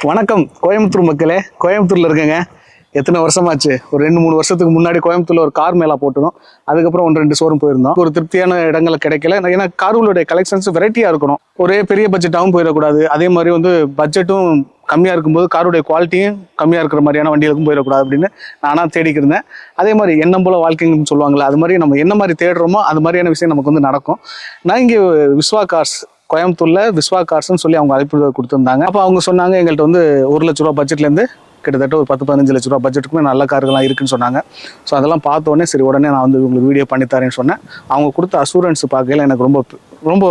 வணக்கம் கோயம்புத்தூர் மக்களே. கோயம்புத்தூர்ல இருக்கேங்க. எத்தனை வருஷமாச்சு, ஒரு 2-3 வருஷத்துக்கு முன்னாடி கோயம்புத்தூர்ல ஒரு கார் மேலா போட்டோம். அதுக்கப்புறம் 1-2 ஷோரூம் போயிருந்தோம். ஒரு திருப்தியான இடங்களை கிடைக்கல. ஏன்னா கார்களுடைய கலெக்ஷன்ஸ் வெரைட்டியா இருக்கணும். ஒரே பெரிய பட்ஜெட்டாகவும் போயிடக்கூடாது. அதே மாதிரி பட்ஜெட்டும் கம்மியா இருக்கும்போது காருடைய குவாலிட்டியும் கம்மியா இருக்கிற மாதிரியான வண்டிகளுக்கும் போயிடக்கூடாது அப்படின்னு நானா தேடிக்கிறேன். அதே மாதிரி எண்ணம் போல வாழ்க்கைன்னு சொல்லுவாங்களா, அது மாதிரி நம்ம என்ன மாதிரி தேடுறோமோ அது மாதிரியான விஷயம் நமக்கு நடக்கும். நான் இங்கே விஸ்வா கார்ஸ், கோயம்புத்தூர்ல விஸ்வா கார்ஸ்ன்னு சொல்லி அவங்க அழைப்பு கொடுத்துருந்தாங்க. அப்போ அவங்க சொன்னாங்க எங்கள்கிட்ட 1 லட்ச ரூபா பட்ஜெட்லேருந்து கிட்டத்தட்ட ஒரு 10-15 லட்ச ரூபா பட்ஜெட்டுக்குமே நல்ல கார்கள்லாம் இருக்குன்னு சொன்னாங்க. ஸோ அதெல்லாம் பார்த்தோன்னே சரி உடனே நான் உங்களுக்கு வீடியோ பண்ணித்தரேன்னு சொன்னேன். அவங்க கொடுத்த அசூரன்ஸ் பார்க்கல எனக்கு ரொம்ப ரொம்ப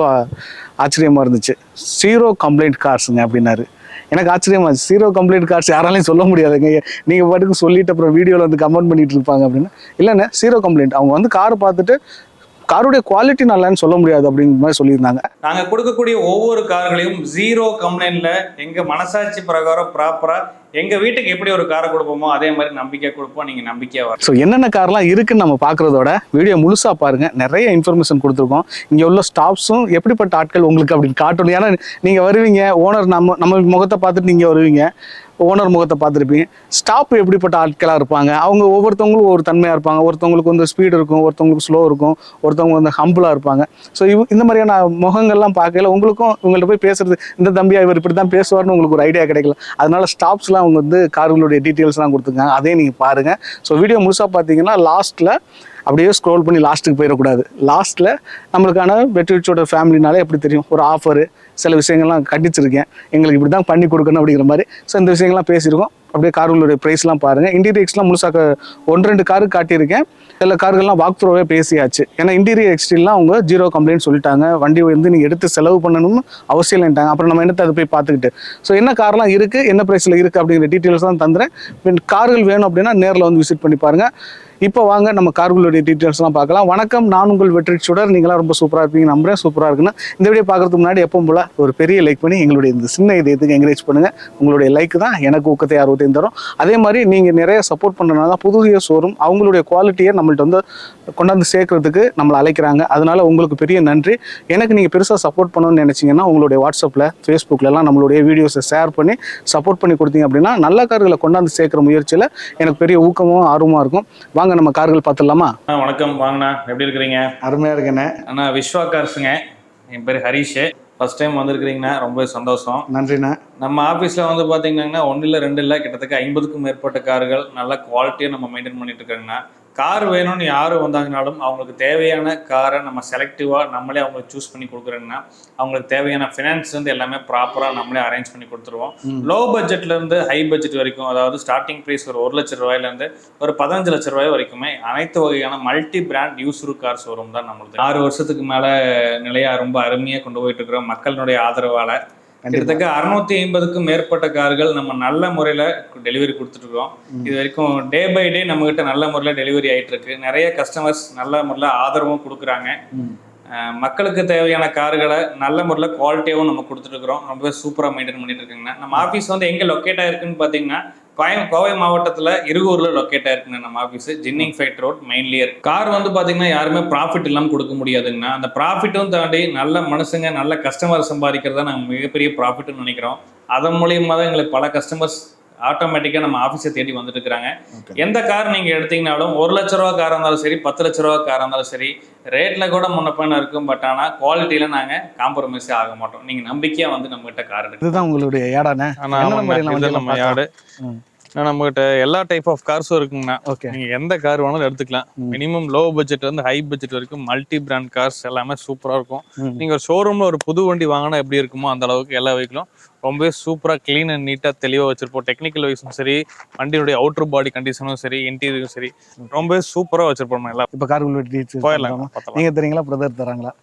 ஆச்சரியமாக இருந்துச்சு. 0 கம்ப்ளைண்ட் கார்ஸுங்க அப்படின்னாரு. எனக்கு ஆச்சரியமா, 0 கம்ப்ளைண்ட் கார்ஸ் யாராலையும் சொல்ல முடியாதுங்க. நீங்கள் பாட்டுக்கு சொல்லிட்டு அப்புறம் வீடியோவில் கமெண்ட் பண்ணிட்டு இருப்பாங்க அப்படின்னு. இல்லைண்ணே 0 கம்ப்ளைண்ட். அவங்க காரை பார்த்துட்டு காருடைய குவாலிட்டி நல்லான்னு சொல்ல முடியாது அப்படிங்கிற மாதிரி சொல்லியிருந்தாங்க. நாங்கள் கொடுக்கக்கூடிய ஒவ்வொரு கார்களையும் 0 கம்ப்ளைண்ட்ல எங்கள் மனசாட்சி பிரகாரம் ப்ராப்பராக எங்கள் வீட்டுக்கு எப்படி ஒரு காரை கொடுப்போமோ அதே மாதிரி நம்பிக்கை கொடுப்போம். நீங்கள் நம்பிக்கையாக வரும். ஸோ என்னென்ன கார்லாம் இருக்குன்னு நம்ம பார்க்குறதோட வீடியோ முழுசாக பாருங்கள். நிறைய இன்ஃபர்மேஷன் கொடுத்துருக்கோம். இங்கே உள்ள ஸ்டாஃப்ஸும் எப்படிப்பட்ட ஆட்கள் உங்களுக்கு அப்படின்னு காட்டணும். ஏன்னா நீங்கள் வருவீங்க, ஓனர் நம்ம முகத்தை பார்த்துட்டு நீங்கள் வருவீங்க, ஓனர் முகத்தை பார்த்துருப்பீங்க. ஸ்டாஃப் எப்படிப்பட்ட ஆட்களாக இருப்பாங்க, அவங்க ஒவ்வொருத்தவங்களும் ஒரு தன்மையாக இருப்பாங்க. ஒருத்தவங்களுக்கு ஸ்பீடு இருக்கும், ஒருத்தவங்களுக்கு ஸ்லோ இருக்கும், ஒருத்தவங்க ஹம்பிளாக இருப்பாங்க. ஸோ இந்த மாதிரியான முகங்கள்லாம் பார்க்கல உங்களுக்கும் இவங்கள்ட்ட போய் பேசுறது, இந்த தம்பியா இவர் இப்படி தான் பேசுவார்னு உங்களுக்கு ஒரு ஐடியா கிடைக்கல. அதனால ஸ்டாஃப்ஸ்லாம் அவங்க கார்களுடைய டீட்டெயில்ஸ்லாம் கொடுத்துருக்காங்க. அதையும் நீங்கள் பாருங்கள். ஸோ வீடியோ முழுசாக பார்த்தீங்கன்னா லாஸ்ட்டில் அப்படியே ஸ்க்ரோல் பண்ணி லாஸ்ட்டுக்கு போயிடக்கூடாது. லாஸ்ட்டில் நம்மளுக்கான வெற்றிச்சோட ஃபேமிலினாலே எப்படி தெரியும், ஒரு ஆஃபரு சில விஷயங்கள்லாம் கண்டிச்சிருக்கேன், எங்களுக்கு இப்படி தான் பண்ணி கொடுக்கணும் அப்படிங்கிற மாதிரி. ஸோ இந்த விஷயங்கள்லாம் பேசியிருக்கோம். அப்படியே கார்களுடைய ப்ரைஸ்லாம் பாருங்கள். இன்டீரியர் எக்ஸ்ட்ரீலாம் முழுசாக 1-2 காரு காட்டியிருக்கேன். சில கார்கள்லாம் வாக் த்ரோவே பேசியாச்சு. ஏன்னா இன்டீரியர் எக்ஸ்ட்ரீலாம் அவங்க 0 கம்ப்ளைண்ட் சொல்லிட்டாங்க. வண்டி நீங்கள் எடுத்து செலவு பண்ணணும்னு அவசியம் இல்லைன்ட்டாங்க. அப்புறம் நம்ம என்னத்தை அதை போய் பார்த்துக்கிட்டு ஸோ என்ன கார்லாம் இருக்குது, என்ன ப்ரைஸில் இருக்குது அப்படிங்கிற டீட்டெயில்ஸ் தான் தந்துறேன். கார்கள் வேணும் அப்படின்னா நேரில் விசிட் பண்ணி பாருங்கள். இப்போ வாங்க நம்ம கார்களுடைய டீட்டெயில்ஸ்லாம் பார்க்கலாம். வணக்கம், நான் உங்கள் வெற்றி சுடர். நீங்களாம் ரொம்ப சூப்பராக இருப்பீங்க நம்புறேன். சூப்பராக இருக்குன்னு இந்த வீடியோ பார்க்குறதுக்கு முன்னாடி எப்பவும் போல ஒரு பெரிய லைக் பண்ணி எங்களுடைய இந்த சின்ன இதயத்துக்கு என்கரேஜ் பண்ணுங்கள். உங்களுடைய லைக் தான் எனக்கு ஊக்கத்தை ஆர்வத்தையும் தரும். அதே மாதிரி நீங்கள் நிறைய சப்போர்ட் பண்ணுறதுனால புதிய ஷோரூம் அவங்களுடைய குவாலிட்டியை நம்மள்ட்ட கொண்டாந்து சேர்க்கறதுக்கு நம்மளை அழைக்கிறாங்க. அதனால உங்களுக்கு பெரிய நன்றி. எனக்கு நீங்கள் பெருசாக சப்போர்ட் பண்ணணும்னு நினச்சிங்கன்னா உங்களுடைய வாட்ஸ்அப்பில், ஃபேஸ்புக்கிலலாம் நம்மளுடைய வீடியோஸை ஷேர் பண்ணி சப்போர்ட் பண்ணி கொடுத்தீங்க அப்படின்னா நல்ல கார்களை கொண்டாந்து சேர்க்குற முயற்சியில் எனக்கு பெரிய ஊக்கமும் ஆர்வமாக இருக்கும். வாங்க நம்ம கார்கள் பார்த்துடலாமா? வணக்கம், வாங்கண்ணா. எப்படி இருக்கிறீங்க? அருமையாக இருக்கேண்ணே. அண்ணா விஸ்வா கார்ஸுங்க. என் பேர் ஹரிஷ். ஃபர்ஸ்ட் டைம் வந்திருக்கிறீங்கண்ணா, ரொம்ப சந்தோஷம். நன்றிண்ணா. நம்ம ஆஃபீஸில் பார்த்தீங்கன்னா 1 இல்லை 2 இல்லை கிட்டத்தட்ட 50க்கும் மேற்பட்ட கார்கள் நல்ல குவாலிட்டியாக நம்ம மெயின்டைன் பண்ணிட்டு இருக்கோங்கண்ணா. கார் வேணும்னு யார் வந்தாங்கனாலும் அவங்களுக்கு தேவையான காரை நம்ம செலக்டிவாக நம்மளே அவங்களுக்கு சூஸ் பண்ணி கொடுக்குறோங்கன்னா அவங்களுக்கு தேவையான ஃபினான்ஸ் எல்லாமே ப்ராப்பராக நம்மளே அரேஞ்ச் பண்ணி கொடுத்துருவோம். லோ பட்ஜெட்லேருந்து ஹை பட்ஜெட் வரைக்கும், அதாவது ஸ்டார்டிங் ப்ரைஸ் ஒரு 1 லட்ச ரூபாயிலேருந்து ஒரு 15 லட்ச ரூபாய் வரைக்குமே அனைத்து வகையான multi brand used car showroom தான் நம்மளுக்கு. 6 வருஷத்துக்கு மேலே நிலையாக ரொம்ப அருமையாக கொண்டு போயிட்டு இருக்கிறோம். மக்களுடைய ஆதரவால் கிட்டத்தட்ட 650க்கும் மேற்பட்ட கார்கள் நம்ம நல்ல முறையில் டெலிவரி கொடுத்துட்ருக்கோம். இது வரைக்கும் டே பை டே நம்மகிட்ட நல்ல முறையில் டெலிவரி ஆகிட்டு இருக்கு. நிறைய கஸ்டமர்ஸ் நல்ல முறையில் ஆதரவும் கொடுக்குறாங்க. மக்களுக்கு தேவையான கார்களை நல்ல முறையில் குவாலிட்டியாகவும் நம்ம கொடுத்துட்ருக்குறோம். ரொம்பவே சூப்பராக மெயின்டைன் பண்ணிட்டு இருக்குங்கண்ணா. நம்ம ஆஃபீஸ் எங்கே லொக்கேட் ஆகிருக்குன்னு பார்த்தீங்கன்னா கோவை மாவட்டத்தில் இருகூரில் லொக்கேட் ஆயிருக்குங்க நம்ம ஆஃபீஸ். ஜின்னிங் ஃபைட் ரோட் மெயின்லேயே இருக்கு. கார் பார்த்தீங்கன்னா யாருமே ப்ராஃபிட் இல்லாமல் கொடுக்க முடியாதுங்கண்ணா. அந்த ப்ராஃபிட்டும் தாண்டி நல்ல மனுஷங்க நல்ல கஸ்டமர் சம்பாதிக்கிறதா நாங்கள் மிகப்பெரிய ப்ராஃபிட்னு நினைக்கிறோம். அதன் மூலியமாக தான் எங்களுக்கு பல கஸ்டமர்ஸ் ஆட்டோமேட்டிக்காக நம்ம ஆஃபீஸை தேடி வந்துட்டு இருக்கிறாங்க. எந்த கார் நீங்கள் எடுத்தீங்கனாலும் 1 லட்ச ரூபா காராக இருந்தாலும் சரி, 10 லட்ச ரூபா காராக இருந்தாலும் சரி, ரேட்டில் கூட முன்னப்பண்ண இருக்கும். பட் ஆனால் குவாலிட்டியில் நாங்கள் காம்ப்ரமைஸே ஆக மாட்டோம். நீங்கள் நம்பிக்கையாக நம்மகிட்ட கார் எடுத்து. இதுதான் உங்களுடைய ஏடானே? நம்ம யாடு நம்மகிட்ட எல்லா டைப் ஆஃப் கார்ஸும் இருக்குங்கண்ணா. நீங்க எந்த கார் வேணாலும் எடுத்துக்கலாம். Minimum low budget high budget வரைக்கும் மல்டி பிராண்ட் கார்ஸ் எல்லாமே சூப்பரா இருக்கும். நீங்க ஒரு ஷோரூம்ல ஒரு புது வண்டி வாங்கினா எப்படி இருக்குமோ அந்த அளவுக்கு எல்லா வெஹிக்கிளும் ரொம்பவே சூப்பரா கிளீன் அண்ட் நீட்டா தெளிவா வச்சிருப்போம். டெக்னிக்கல் வைஸும் சரி, வண்டியுடைய அவுட்டர் பாடி கண்டிஷனும் சரி, இன்டீரியரும் சரி, ரொம்பவே சூப்பரா வச்சிருப்போம். எல்லாம் இப்ப கார் போயிடலாம். நீங்க தெரியுங்களா, பிரதர் தராங்களா?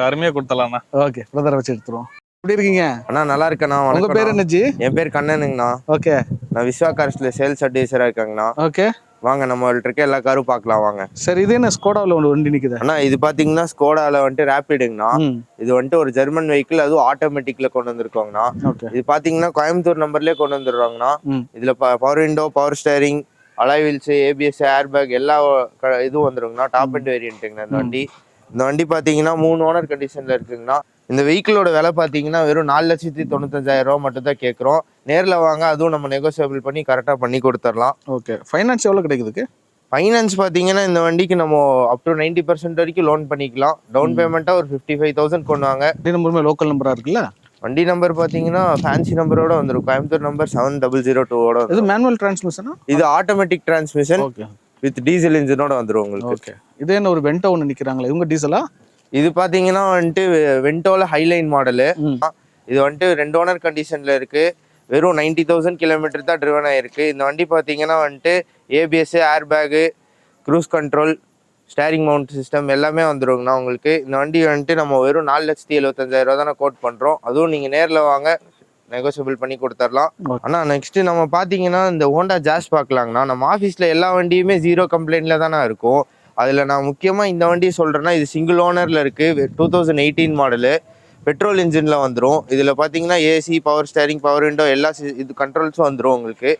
அருமையா கொடுத்தலாம்ண்ணா. ஓகே, பிரதரை வச்சு எடுத்துருவோம். எப்படி இருக்கீங்க அண்ணா? நல்லா இருக்கேண்ணா. உங்க பேர் என்னஜி? என் பேர் கண்ணனுங்கண்ணா. ஓகே, நான் விஸ்வா கார்ஸ்ல சேல்ஸ் அட்வைசரா இருக்கேங்கண்ணா. ஓகே, வாங்க நம்மள்ட்ட இருக்க எல்லா காரும் பார்க்கலாம் வாங்க. சரி, இது என்ன ஸ்கோடாவில் ஒரு வண்டி நிக்குது அண்ணா? இது பாத்தீங்கன்னா ஸ்கோடால ரேபிடுங்கண்ணா. இது ஒரு ஜெர்மன் வெஹிக்கிள், அதுவும் ஆட்டோமேட்டிக்ல கொண்டு வந்திருக்கோங்கண்ணா. இது பாத்தீங்கன்னா கோயம்புத்தூர் நம்பர்லயே கொண்டு வந்துடுறாங்கண்ணா. இதுல power window, power steering, alloy wheels, ABS, air bag எல்லா இதுவும் வந்துருங்கண்ணா. டாப் அண்ட் வேரியன்ட்டுங்கண்ணா இந்த வண்டி. இந்த வண்டி பாத்தீங்கன்னா 3 ஓனர் கண்டிஷன்ல இருக்குங்கண்ணா. இந்த வெஹிக்கிளோட விலை பாத்தீங்கன்னா வெறும் 4,95,000 ரூபா மட்டும் தான் கேட்குறோம். நேர்ல வாங்க, அதுவும் நம்ம நெகோசியபிள் பண்ணி கரெக்டா பண்ணி கொடுத்துடலாம். ஓகே, ஃபைனான்ஸ் எவ்வளவு கிடைக்குதுக்கு? ஃபைனான்ஸ் பார்த்தீங்கன்னா இந்த வண்டிக்கு நம்ம அப் டு 90% வரைக்கும் லோன் பண்ணிக்கலாம். டவுன் பேமெண்ட்டாக ஒரு 55,000 கொண்டு வாங்க. வண்டி நம்பருமே லோக்கல் நம்பரா இருக்குல்ல? வண்டி நம்பர் பார்த்தீங்கன்னா ஃபேன்சி நம்பரோட வந்துடும். கோயம்புத்தூர் நம்பர் 7002 இது மேனுவல் டிரான்ஸ்மிஷனா? இது automatic transmission okay with diesel இன்ஜினோட வந்துடும் உங்களுக்கு. ஓகே, இது என்ன ஒரு வெண்டோ ஒன்று நிற்கிறாங்களே, இவங்க டீசலா? இது பார்த்தீங்கன்னா வந்துட்டு வென்டோல ஹைலைன் மாடலு. இது வந்துட்டு 2 ஓனர் கண்டிஷனில் இருக்கு. வெறும் 90,000 கிலோமீட்டர் தான் ட்ரிவன் ஆயிருக்கு. இந்த வண்டி பார்த்தீங்கன்னா வந்துட்டு ஏபிஎஸ், ஏர் bag, cruise control, steering mount system எல்லாமே வந்துருங்கண்ணா உங்களுக்கு. இந்த வண்டி வந்துட்டு நம்ம வெறும் 4,75,000 தானே கோட் பண்ணுறோம். அதுவும் நீங்கள் நேரில் வாங்க, நெகோசியபிள் பண்ணி கொடுத்துடலாம். ஆனால் நெக்ஸ்ட்டு நம்ம பார்த்தீங்கன்னா இந்த ஹோண்டா ஜாஸ் பார்க்கலாங்கண்ணா. நம்ம ஆஃபீஸில் எல்லா வண்டியுமே 0 கம்ப்ளைண்ட்டில் தானே இருக்கும். அதில் நான் முக்கியமாக இந்த வண்டியை சொல்கிறேன்னா, இது சிங்கிள் ஓனரில் இருக்குது. 2018 மாடலு, பெட்ரோல் இன்ஜினில் வந்துடும். இதில் பார்த்தீங்கன்னா AC, power steering, power window எல்லா இது கண்ட்ரோல்ஸும் வந்துடும் உங்களுக்கு.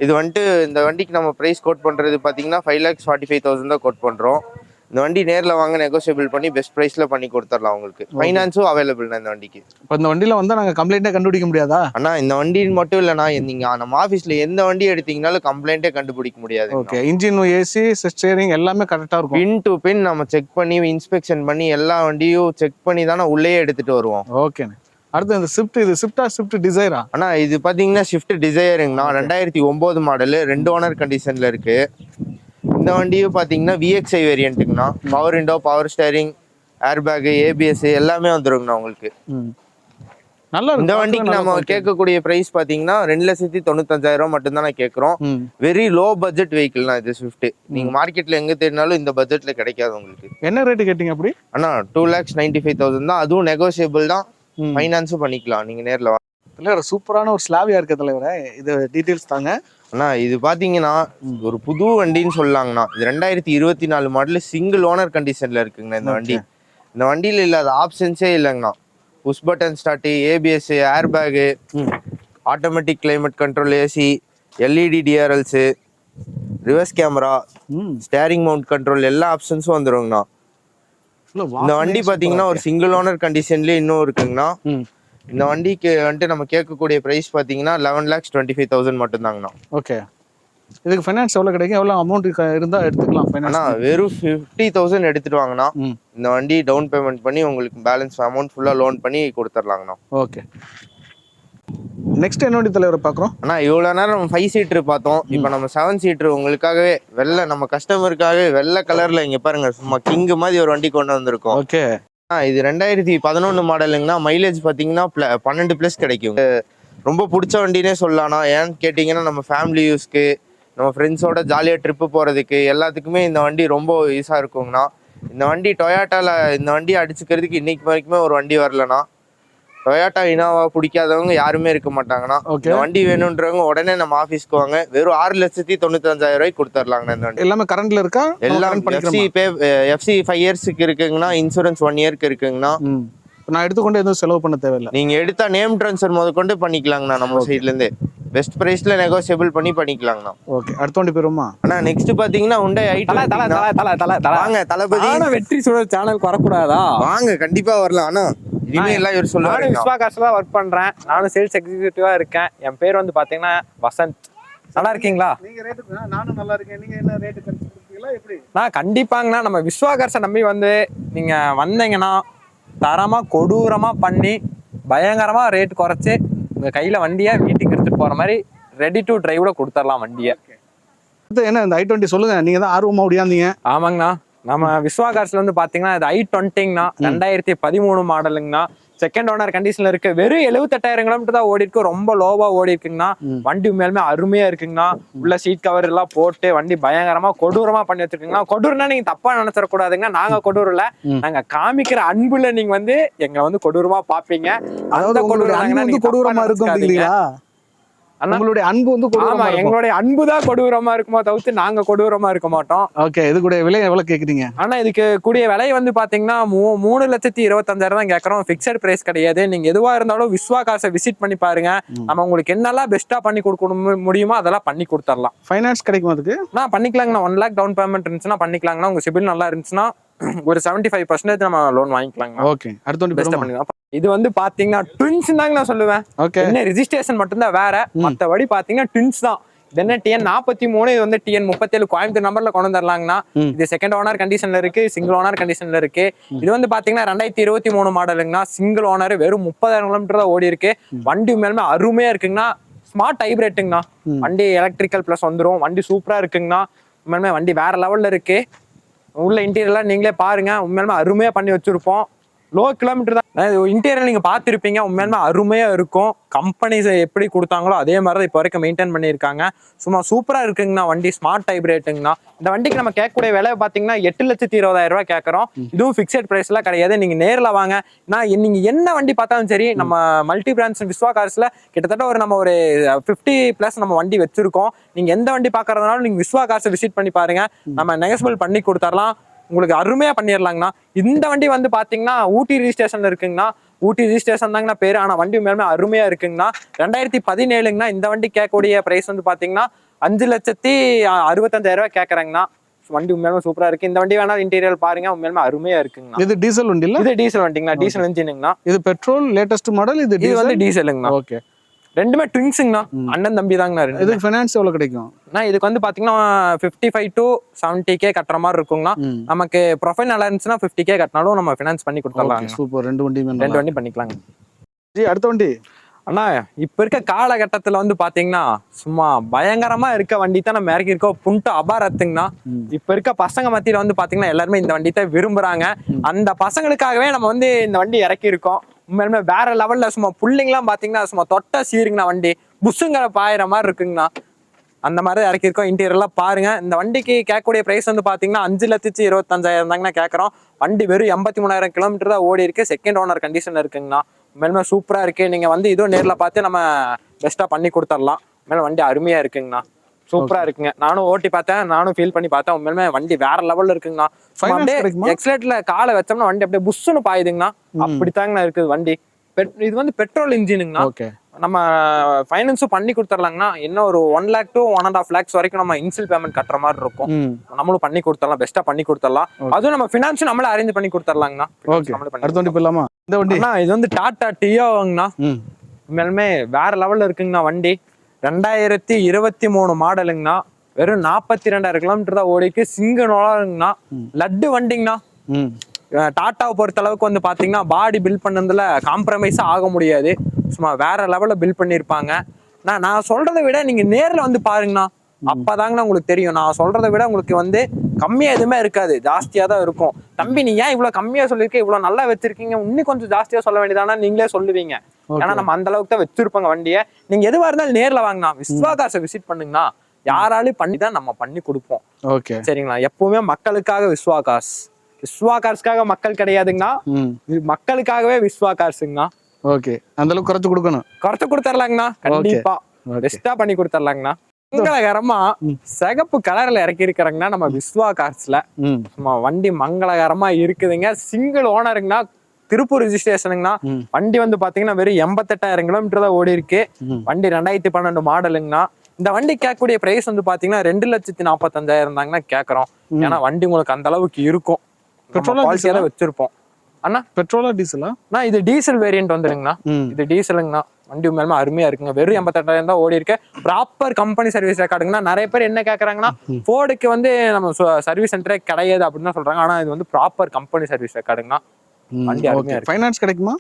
இது வந்துட்டு இந்த வண்டிக்கு நம்ம ப்ரைஸ் கோட் பண்ணுறது பார்த்தீங்கன்னா 5,45,000 தான் கோட் பண்ணுறோம். இந்த வண்டி நேரில் வாங்க, நெகோசியபிள் பண்ணி பெஸ்ட் ப்ரைஸில் பண்ணி கொடுத்துடலாம் உங்களுக்கு. ஃபைனான்ஸும் அவைலபிள் தான் இந்த வண்டிக்கு. இப்போ இந்த வண்டியில் வந்து நாங்கள் கம்ப்ளைண்ட்டே கண்டுபிடிக்க முடியாதா? அண்ணா இந்த வண்டின்னு மட்டும் இல்லைண்ணா, நீங்கள் நம்ம ஆஃபீஸில் எந்த வண்டி எடுத்தீங்கனாலும் கம்ப்ளைண்ட்டே கண்டுபிடிக்க முடியாது. ஓகே, இன்ஜின், ஏசி, ஸ்டீரிங் எல்லாமே கரெக்டாக இருக்கும். பின் டு பின் நம்ம செக் பண்ணி இன்ஸ்பெக்ஷன் பண்ணி எல்லா வண்டியும் செக் பண்ணி தானே உள்ளே எடுத்துகிட்டு வருவோம். ஓகேண்ணே. அடுத்து இந்த ஸ்விஃப்ட், இது ஸ்விஃப்ட் டிசைரா? அண்ணா இது பார்த்தீங்கன்னா ஸ்விஃப்ட் டிசைருங்கண்ணா. 2009 மாடலு, 2 ஓனர் கண்டிஷனில் இருக்கு. இந்த வண்டியும் பார்த்தீங்கன்னா VXI வேரியண்ட்டுங்கண்ணா. Power window, power steering, airbag, ABS எல்லாமே வந்துருங்கண்ணா உங்களுக்கு. நல்லா இந்த வண்டிக்கு நம்ம கேட்கக்கூடிய பிரைஸ் பார்த்தீங்கன்னா 2,95,000 மட்டும்தான் நான் கேட்குறோம். வெரி லோ பட்ஜெட் வெஹிக்கிள்னா இது ஸ்விஃப்ட். நீங்கள் மார்க்கெட்டில் எங்கே தேடினாலும் இந்த பட்ஜெட்டில் கிடைக்காது உங்களுக்கு. என்ன ரேட்டு கேட்டீங்க அப்படி? அண்ணா 2,95,000 தான். அதுவும் நெகோசியபிள் தான். ஃபைனான்ஸும் பண்ணிக்கலாம் நீங்கள் நேரில் வாங்க. தலைவர் சூப்பரான ஒரு ஸ்லாவியா இருக்க தலைவரே, இது டீட்டெயில்ஸ் தாங்க. அண்ணா இது பார்த்தீங்கன்னா ஒரு புது வண்டின்னு சொல்லலாங்கண்ணா. இது 2024 மாடலு, சிங்கிள் ஓனர் கண்டிஷனில் இருக்குங்கண்ணா இந்த வண்டி. இந்த வண்டியில் இல்லாத ஆப்ஷன்ஸே இல்லைங்கண்ணா. Push button start, ABS, airbag, automatic climate control, AC, LED DRLs, reverse camera, steering mount control எல்லா ஆப்ஷன்ஸும் வந்துருங்கண்ணா. இந்த வண்டி பார்த்தீங்கன்னா ஒரு சிங்கிள் ஓனர் கண்டிஷன்லேயே இன்னும் இருக்குங்கண்ணா. இந்த வண்டிக்கு வந்துட்டு நம்ம கேட்கக்கூடிய ப்ரைஸ் பார்த்தீங்கன்னா 11,25,000 மட்டும்தாங்கண்ணா. ஓகே, இதுக்கு ஃபைனான்ஸ் எவ்வளோ கிடைக்கும்? எவ்வளோ அமௌண்ட் இருந்தால் எடுத்துக்கலாம் ஃபைனான்ஸ்? வெறும் 50,000 எடுத்துட்டு வாங்கண்ணா. இந்த வண்டி டவுன் பேமெண்ட் பண்ணி உங்களுக்கு பேலன்ஸ் அமௌண்ட் ஃபுல்லாக லோன் பண்ணி கொடுத்துர்லாங்கண்ணா. ஓகே, நெக்ஸ்ட் என்ன வண்டி தலைவர் பார்க்குறோம்? அண்ணா இவ்வளோ நேரம் நம்ம 5 சீட்ரு பார்த்தோம். இப்போ நம்ம 7 சீட்ரு உங்களுக்காகவே வெள்ளை, நம்ம கஸ்டமருக்காகவே வெள்ளை கலரில் இங்கே பாருங்க, சும்மா கிங்கு மாதிரி ஒரு வண்டி கொண்டு வந்திருக்கோம். ஓகே, இது 2011 மாடலுங்கண்ணா. மைலேஜ் பார்த்தீங்கன்னா 12+ கிடைக்கும். ரொம்ப பிடிச்ச வண்டினே சொல்லலாம்ண்ணா. ஏன்னு கேட்டிங்கன்னா நம்ம ஃபேமிலி யூஸ்க்கு, நம்ம ஃப்ரெண்ட்ஸோட ஜாலியாக ட்ரிப்பு போகிறதுக்கு எல்லாத்துக்குமே இந்த வண்டி ரொம்ப யூஸாக இருக்குங்கண்ணா. இந்த வண்டி டொயாட்டாவில் இந்த வண்டி அடிச்சுக்கிறதுக்கு இன்னைக்கு வரைக்குமே ஒரு வண்டி வரலண்ணா. டொயாட்டா இனோவா பிடிக்காதவங்க யாருமே இருக்க மாட்டாங்கண்ணா. இந்த வண்டி வேணுன்றவங்க உடனே நம்ம ஆஃபீஸ்க்கு வாங்க. வெறும் 6,95,000 கொடுத்துர்லாங்கண்ணா. இந்த வண்டி எல்லாமே கரண்ட்ல இருக்கா? எல்லாம் எஃப்சி 5 இயர்ஸுக்கு இருக்குங்கண்ணா. இன்சூரன்ஸ் 1 இயர்க்கு இருக்குங்கண்ணா. நான் எடுத்துக்கொண்டு எதுவும் செலவு பண்ண தேவையில்லை. நீங்க எடுத்தா நேம் ட்ரான்ஸ்ஃபர் முதற்கொண்டு பண்ணிக்கலாங்கண்ணா. நம்ம சைட்ல இருந்து பெஸ்ட் பிரைஸ்ல நெகோசியபிள் பண்ணி பண்ணிக்கலாங்கண்ணா. ஓகே, அடுத்த வண்டி போயிருமா? அண்ணா நெக்ஸ்ட் பாத்தீங்கன்னா Hyundai i20. வாங்க தளபதி. வெற்றி சுடர் சேனலுக்கு வரக்கூடாதா? வாங்க கண்டிப்பா வரலாம். அண்ணா இனிமே எல்லாம் இவர் சொல்லுவாங்க. நானும் விஸ்வா கார்ஸ்ல தான் ஒர்க் பண்றேன். நானும் சேல்ஸ் எக்ஸிக்யூட்டிவா இருக்கேன். என் பேர் வந்து பாத்தீங்கன்னா வசந்த். நல்லா இருக்கீங்களா? நீங்க ரேட்டு, நானும் நல்லா இருக்கேன். நீங்க என்ன ரேட்டு கன்சிடர் எப்படி? நான் கண்டிப்பாங்கண்ணா நம்ம விஸ்வா கார்ஸை நம்பி வந்து நீங்க வந்தீங்கன்னா தரமா கொடூரமா பண்ணி பயங்கரமா ரேட் குறைச்சு உங்க கையில வண்டியை வீட்டுக்கு எடுத்துட்டு போற மாதிரி ரெடி டு டிரைவ்ல கொடுத்துடலாம் வண்டியை. என்ன இந்த i20 சொல்லுங்க, நீங்க தான் ஆர்வமா ஓடியாந்தீங்க. ஆமாங்கண்ணா, நம்ம விஸ்வா கார்ஸ்ல வந்து பாத்தீங்கன்னா இது i20ங்கண்ணா. 2013 மாடலுங்கண்ணா. செகண்ட் ஓனர் கண்டிஷன்ல இருக்கு. வெறும் 78,000 கிலோமீட்டர் தான் ஓடி இருக்கு. ரொம்ப லோவா ஓடி இருக்குங்கண்ணா. வண்டி உண்மையாலுமே அருமையா இருக்குங்கண்ணா. உள்ள சீட் கவர் எல்லாம் போட்டு வண்டி பயங்கரமா கொடூரமா பண்ணி வச்சிருக்கீங்கன்னா. கொடூரனா நீங்க தப்பா நினைச்சிடக்கூடாதுங்க. நாங்க கொடூரில் நாங்க காமிக்கிற அன்புல நீங்க வந்து எங்களை வந்து கொடூரமா பாப்பீங்க. அந்த கொடூரமா இருக்கும் இல்லையா? உங்களுடைய அன்பு வந்து ஆமா, எங்களுடைய அன்பு தான் கொடூரமா இருக்குமோ தவிர்த்து நாங்க கொடூரமா இருக்க மாட்டோம். ஓகே, இது கூட விலை எவ்வளவு கேக்குறீங்க? ஆனா இதுக்கு கூடிய விலை வந்து பாத்தீங்கன்னா 3,25,000 தான் கேட்கறோம். பிக்சட் பிரைஸ் கிடையாது. நீங்க எதுவா இருந்தாலும் விஸ்வா கார்ஸை விசிட் பண்ணி பாருங்க. நம்ம உங்களுக்கு என்னெல்லாம் பெஸ்டா பண்ணி கொடுக்க முடியுமோ அதெல்லாம் பண்ணி கொடுத்துடலாம். ஃபைனான்ஸ் கிடைக்கும் அதுக்கு? நான் பண்ணிக்கலாங்கண்ணா. 1 lakh டவுன் பேமெண்ட் இருந்துச்சுன்னா பண்ணிக்கலாங்கண்ணா. உங்க சிபில் நல்லா இருந்துச்சுன்னா ஒரு 75% நம்ம லோன் வாங்கிக்கலாங்க. ஓகே, அடுத்த பெஸ்ட் பண்ணிக்கலாம். இது வந்து பாத்தீங்கன்னா ட்வின்ஸ் தாங்க நான் சொல்லுவேன். ஓகே. என்ன ரெஜிஸ்ட்ரேஷன் மட்டும்தான் வேற, மத்தபடி பாத்தீங்கன்னா ட்வின்ஸ் தான். இது என்ன TN43, இது வந்து TN37 கோயம்புத்தூர் நம்பர்ல கொண்டு வந்துடலாங்கண்ணா. இது செகண்ட் ஓனர் கண்டிஷன்ல இருக்கு, சிங்கிள் ஓனர் கண்டிஷன்ல இருக்கு. இது வந்து பாத்தீங்கன்னா 2023 மாடலுங்கண்ணா. சிங்கிள் ஓனர், வெறும் 30,000 கிலோமீட்டர் தான் ஓடி இருக்கு. வண்டி மேலுமே அருமையா இருக்குங்கண்ணா. ஸ்மார்ட் ஹைப்ரிட்டுங்கண்ணா. வண்டி எலக்ட்ரிக்கல் பிளஸ் வந்துடும். வண்டி சூப்பரா இருக்குங்கண்ணா. உண்மையுமே வண்டி வேற லெவல்ல இருக்கு. உள்ள இன்டீரியர்லாம் நீங்களே பாருங்க, உண்மையுமே அருமையா பண்ணி வச்சிருப்போம். லோ கிலோமீட்டர் தான் இன்டீரியர் நீங்க பார்த்துருப்பீங்க. உண்மையுமே அருமையா இருக்கும். கம்பெனிஸ் எப்படி கொடுத்தாங்களோ அதே மாதிரி தான் இப்போ வரைக்கும் மெயின்டைன் பண்ணியிருக்காங்க. சும்மா சூப்பரா இருக்குங்கண்ணா. வண்டி ஸ்மார்ட் ஹைப்ரிட்டுங்கண்ணா. இந்த வண்டிக்கு நம்ம கேட்கக்கூடிய விலை பார்த்தீங்கன்னா 8,20,000 ரூபாய் கேட்கறோம். இதுவும் ஃபிக்ஸட் பிரைஸ்லாம் கிடையாது. நீங்க நேரில் வாங்க. நீங்க என்ன வண்டி பார்த்தாலும் சரி, நம்ம மல்டி பிராண்ட்ஸ் விஸ்வா கார்ஸ்ல கிட்டத்தட்ட நம்ம ஒரு 50+ நம்ம வண்டி வச்சிருக்கோம். நீங்க எந்த வண்டி பார்க்கறதுனாலும் நீங்க விஸ்வா கார்ஸ் விசிட் பண்ணி பாருங்க. நம்ம நெகஸ்பிள் பண்ணி கொடுத்துடலாம். உங்களுக்கு அருமையா பண்ணிடலாங்கண்ணா. இந்த வண்டி வந்து பாத்தீங்கன்னா ஊட்டி ரிஜிஸ்ட்ரேஷன்ல இருக்குங்கண்ணா. ஊட்டி ரிஜிஸ்ட்ரேஷன் தாங்கண்ணா பேரு. ஆனா வண்டி மேலுமே அருமையா இருக்குங்கண்ணா. 2017ங்கண்ணா. இந்த வண்டி கேட்கக்கூடிய பிரைஸ் வந்து பாத்தீங்கன்னா 5,65,000 ரூபாய் கேட்கறாங்கண்ணா. வண்டி உண்மையாலுமே சூப்பரா இருக்கு. இந்த வண்டி வேணா இன்டீரியர் பாருங்க, உண்மையாலுமே அருமையா இருக்குங்கண்ணா. இது டீசல் வண்டி இல்ல? இது டீசல் வண்டிங்கண்ணா. டீசல் இன்ஜினுங்கண்ணா. இது பெட்ரோல் லேட்டஸ்ட் மாடல், இது வந்து டீசலுங்கண்ணா. ஓகே. ரெண்டுமே ட்வின்ஸுங்கண்ணா. அண்ணன் தம்பி தாங்கண்ணா. இது ஃபைனான்ஸ் எவ்வளவு கிடைக்கும்? இதுக்கு வந்து பாத்தீங்கன்னா 55 to 70K கட்டுற மாதிரி இருக்குங்கண்ணா. நமக்கு ப்ரொஃபைல் நல்லா இருந்துச்சுன்னா 50K கட்டினாலும் நம்ம ஃபினான்ஸ் பண்ணி கொடுத்துடலாம். சூப்பர். ரெண்டு வண்டி பண்ணிக்கலாங்க. அடுத்த வண்டி அண்ணா, இப்ப இருக்க காலகட்டத்துல வந்து பாத்தீங்கன்னா சும்மா பயங்கரமா இருக்க வண்டி தான் நம்ம இறக்கி இருக்கோம். புண்டோ அபாரத்துங்கண்ணா. இப்ப இருக்க பசங்க மத்தியில வந்து பாத்தீங்கன்னா எல்லாருமே இந்த வண்டி தான் விரும்புறாங்க. அந்த பசங்களுக்காகவே நம்ம வந்து இந்த வண்டி இறக்கி இருக்கோம். உண்மையிலுமே வேற லெவல்ல சும்மா புள்ளிங்கெல்லாம் பாத்தீங்கன்னா சும்மா தொட்ட சீருங்கண்ணா. வண்டி புஷுங்கிற பாயிற மாதிரி இருக்குங்கண்ணா. அந்த மாதிரி இறக்கிருக்கோம். இன்டீரியர்லாம் பாருங்க. இந்த வண்டிக்கு கேட்கக்கூடிய பிரைஸ் வந்து பாத்தீங்கன்னா 5,25,000 தாங்கண்ணா கேட்கறோம். வண்டி வெறும் 83,000 கிலோமீட்டர் தான் ஓடி இருக்கு. செகண்ட் ஓனர் கண்டிஷன்ல இருக்குங்கண்ணா. மேலுமே சூப்பரா இருக்கு. நீங்க வந்து இதுவும் நேர்ல பார்த்து நம்ம பெஸ்டா பண்ணி கொடுத்துடலாம். மேலும் வண்டி அருமையா இருக்குங்கண்ணா. சூப்பரா இருக்குங்க. நானும் ஓட்டி பார்த்தேன், நானும் ஃபீல் பண்ணி பார்த்தேன். உண்மையிலுமே வண்டி வேற லெவல்ல இருக்குங்கண்ணா. எக்ஸலேட்டர்ல காலை வச்சோம்னா வண்டி அப்படியே புஷ்ஷுன்னு பாயுதுங்கண்ணா. அப்படித்தாங்கண்ணா இருக்குது வண்டி. இது வந்து பெட்ரோல் இன்ஜினுங்கண்ணா. நம்ம ஃபைனான்ஸும் பண்ணி கொடுத்துடலாங்கண்ணா. என்ன ஒரு 1 lakh to 1.5 lakhs வரைக்கும் நம்ம இன்சியல் பேமெண்ட் கட்டுற மாதிரி இருக்கும். நம்மளும் பண்ணி கொடுத்துடலாம், பெஸ்டா பண்ணி கொடுத்துடலாம். அதுவும் நம்ம ஃபினான்ஸ் நம்மளே அரேஞ்ச் பண்ணி கொடுத்துடலாங்கண்ணா. இந்த வண்டி இது வந்து டாடா டியோங்கண்ணா. உண்மையிலுமே வேற லெவல்ல இருக்குங்கண்ணா வண்டி. 2023 மாடலுங்கண்ணா. வெறும் 42,000 கிலோமீட்டர் தான் ஓடிக்கு. சிங்கிள் ஓனருங்கண்ணா. லட்டு வண்டிங்கண்ணா. டாட்டாவை பொறுத்த அளவுக்கு வந்து பாத்தீங்கன்னா பாடி பில்ட் பண்ணதுல காம்ப்ரமைஸ் ஆக முடியாது. சும்மா வேற லெவல்ல பில்ட் பண்ணிருப்பாங்க. நான் சொல்றதை விட நீங்க நேர்ல வந்து பாருங்கண்ணா. அப்பதாங்கண்ணா உங்களுக்கு தெரியும். நான் சொல்றதை விட உங்களுக்கு வந்து கம்மியா எதுவுமே இருக்காது, ஜாஸ்தியா தான் இருக்கும். தம்பி நீ ஏன் இவ்வளவு கம்மியா சொல்லிருக்க, இவ்வளவு நல்லா வச்சிருக்கீங்க, இன்னும் கொஞ்சம் ஜாஸ்தியா சொல்ல வேண்டியதானா நீங்களே சொல்லுவீங்க. ஏன்னா நம்ம அந்த அளவுக்கு தான் வச்சிருப்பாங்க வண்டியை. நீங்க எதுவா இருந்தாலும் நேர்ல வாங்கினா விஸ்வா கார்ஸை விசிட் பண்ணுங்கண்ணா. யாராலையும் பண்ணி தான் நம்ம பண்ணி கொடுப்போம். சரிங்களா? எப்பவுமே மக்களுக்காக விஸ்வா கார்ஸ். விஸ்வா கார்ஸ்க்காக மக்கள் கிடையாதுங்கண்ணா. மக்களுக்காகவே விஸ்வா கார்ஸுங்கண்ணா. ஓகே. அந்த அளவுக்கு குறைச்சு கொடுத்துடலாங்கண்ணா. கண்டிப்பா பெஸ்டா பண்ணி கொடுத்துடலாங்கண்ணா. மங்களகரமா சிகப்பு கலர்ல இறக்கி இருக்கிறாங்கன்னா நம்ம விஸ்வா கார்ஸ்ல. சும்மா வண்டி மங்களகரமா இருக்குதுங்க. சிங்கிள் ஓனருங்கண்ணா. திருப்பூர் ரிஜிஸ்ட்ரேஷனுங்கண்ணா. வண்டி வந்து பாத்தீங்கன்னா வெறும் 88,000 கிலோமீட்டர் தான் ஓடி இருக்கு. வண்டி 2012 மாடலுங்கண்ணா. இந்த வண்டி கேட்கக்கூடிய பிரைஸ் வந்து பாத்தீங்கன்னா 2,45,000 தாங்கண்ணா கேட்கறோம். ஏன்னா வண்டி உங்களுக்கு அந்த அளவுக்கு இருக்கும். குவாலிட்டியா தான் வச்சிருப்போம். அண்ணா பெட்ரோலா டீசலா? இது டீசல் வேரியன்ட் வந்துருங்கண்ணா. இது டீசலுங்கண்ணா. வண்டி மேலுமே அருமையா இருக்குங்க. வெறும் 88,000 தான் ஓடி இருக்கு. ப்ராப்பர் கம்பெனி சர்வீஸ் ரெக்கார்டுங்கண்ணா. நிறைய பேர் என்ன கேட்கறாங்கன்னா ஃபோர்டுக்கு வந்து நம்ம சர்வீஸ் சென்டரே கிடையாது அப்படின்னு தான் சொல்றாங்க. ஆனா இது வந்து ப்ராப்பர் கம்பெனி சர்வீஸ் ரெக்கார்டுங்கண்ணா. வண்டி அருமையா இருக்கு. ஃபைனான்ஸ் கிடைக்குமா?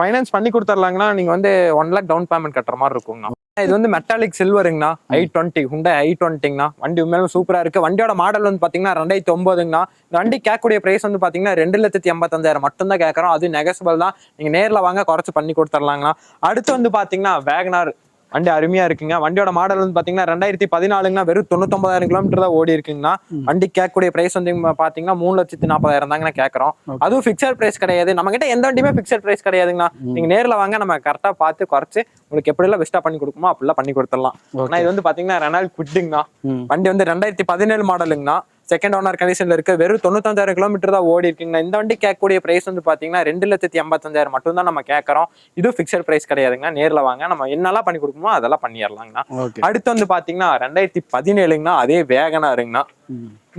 ஃபைனான்ஸ் பண்ணி கொடுத்துடலாங்கண்ணா. நீங்க வந்து 1 lakh டவுன் பேமெண்ட் கட்டுற மாதிரி இருக்குங்கண்ணா. இது வந்து மெட்டாலிக் சில்வருங்கண்ணா. i20 Hyundai i20ங்கண்ணா. வண்டி உண்மையிலும் சூப்பரா இருக்கு. வண்டியோட மாடல் வந்து பாத்தீங்கன்னா 2009ங்கண்ணா. இந்த வண்டி கேட்கக்கூடிய பிரைஸ் வந்து பாத்தீங்கன்னா 2,85,000 மட்டும் தான் கேட்கறோம். அது நெகசபிள் தான். நீங்க நேர்ல வாங்க, குறைச்சு பண்ணி கொடுத்துடலாங்கண்ணா. அடுத்து வந்து பாத்தீங்கன்னா வேகனார். வண்டி அருமையா இருக்குங்க. வண்டியோட மாடல் வந்து பாத்தீங்கன்னா 2014ங்கண்ணா. வெறும் 99,000 கிலோமீட்டர் தான் ஓடி இருக்குங்கண்ணா. வண்டி கேட்கக்கூடிய பிரைஸ் வந்து பாத்தீங்கன்னா 3,40,000 தாங்கண்ணா கேட்கறோம். அதுவும் பிக்சட் பிரைஸ் கிடையாது. நம்ம கிட்ட எந்த வண்டியுமே பிக்சட் பிரைஸ் கிடையாதுங்கண்ணா. நீங்க நேர்ல வாங்க, நம்ம கரெக்டா பார்த்து குறைச்சு உங்களுக்கு எப்படி எல்லாம் பெஸ்டா பண்ணி கொடுக்குமோ அப்படிலாம் பண்ணி கொடுத்துடலாம். ஆனா இது வந்து பாத்தீங்கன்னா ரெனால்ட் குவிட்டுங்கண்ணா. வண்டி வந்து 2017 மாடலுங்கண்ணா. செகண்ட் ஓனர் கண்டிஷன்ல இருக்கு. வெறும் 95,000 கிலோமீட்டர் தான் ஓடி இருக்குங்கண்ணா. இந்த வண்டி கேட்கக்கூடிய பிரைஸ் வந்து பாத்தீங்கன்னா 2,85,000 மட்டும் தான் நம்ம கேட்கறோம். இது பிக்சட் பிரைஸ் கிடையாதுங்க. நேர்ல வாங்க, நம்ம என்னெல்லாம் பண்ணி கொடுக்குமோ அதெல்லாம் பண்ணிடலாங்கண்ணா. அடுத்து வந்து பாத்தீங்கன்னா 2017ங்கண்ணா. அதே வேகனாருங்கண்ணா.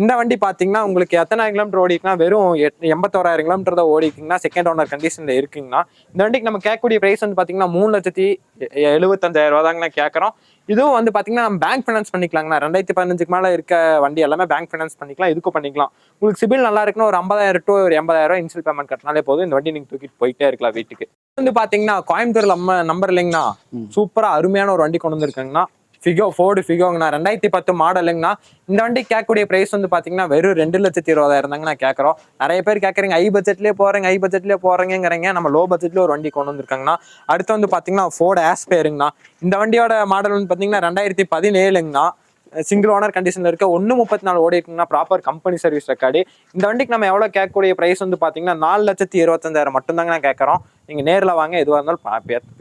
இந்த வண்டி பாத்தீங்கன்னா உங்களுக்கு எத்தனை கிலோமீட்டர் ஓடிக்குன்னா வெறும் 81,000 கிலோமீட்டர் தான் ஓடிக்குங்கன்னா செகண்ட் ஓனர் கண்டிஷன்ல இருக்குங்கன்னா இந்த வண்டிக்கு நம்ம கேட்கக்கூடிய பிரைஸ் வந்து பாத்தீங்கன்னா 3,75,000 தாங்கண்ணா கேட்கறோம். இதுவும் வந்து பாத்தீங்கன்னா நம்ம பேங்க் ஃபைனான்ஸ் பண்ணிக்கலாங்கண்ணா. 2015 மேல இருக்க வண்டி எல்லாமே பேங்க் ஃபைனான்ஸ் பண்ணிக்கலாம், இதுக்கும் பண்ணிக்கலாம். உங்களுக்கு சிபில் நல்லா இருக்குன்னா ஒரு 50,000 to ஒரு 80,000 இன்சியல் பேமெண்ட் கட்டினாலே போதும், இந்த வண்டி நீங்க தூக்கிட்டு போயிட்டே இருக்கலாம் வீட்டுக்கு. வந்து பாத்தீங்கன்னா கோயம்புத்தூர்ல நம்பர் இல்லைங்கண்ணா, சூப்பரா அருமையான ஒரு வண்டி கொண்டு வந்திருக்காங்கண்ணா. Figo, Ford ஃபிகோங்கண்ணா, 2010 மாடலுங்கண்ணா. இந்த வண்டி கேட்கக்கூடிய பிரைஸ் வந்து பாத்தீங்கன்னா வெறும் 2,20,000 தாங்க நான் கேட்கறோம். நிறைய பேர் கேட்கறீங்க ஹை பட்ஜெட்லயே போறேங்கிறீங்க. நம்ம லோ பட்ஜெட்ல ஒரு வண்டி கொண்டு வந்திருக்காங்கண்ணா. அடுத்து வந்து பாத்தீங்கன்னா ஃபோர்டு ஆஸ்பயருங்கண்ணா. இந்த வண்டியோட மாடல் வந்து பாத்தீங்கன்னா 2017ங்கண்ணா. சிங்கிள் ஓனர் கண்டிஷன்ல இருக்க 1.34 ஓடி இருக்குங்கன்னா ப்ராப்பர் கம்பெனி சர்வீஸ் ரெக்கார்டு. இந்த வண்டிக்கு நம்ம எவ்வளவு கேட்கக்கூடிய பிரைஸ் வந்து பாத்தீங்கன்னா 4,25,000 மட்டும் தாங்க நான் கேட்கறோம். நீங்க நேர்ல வாங்க, எதுவாக இருந்தாலும்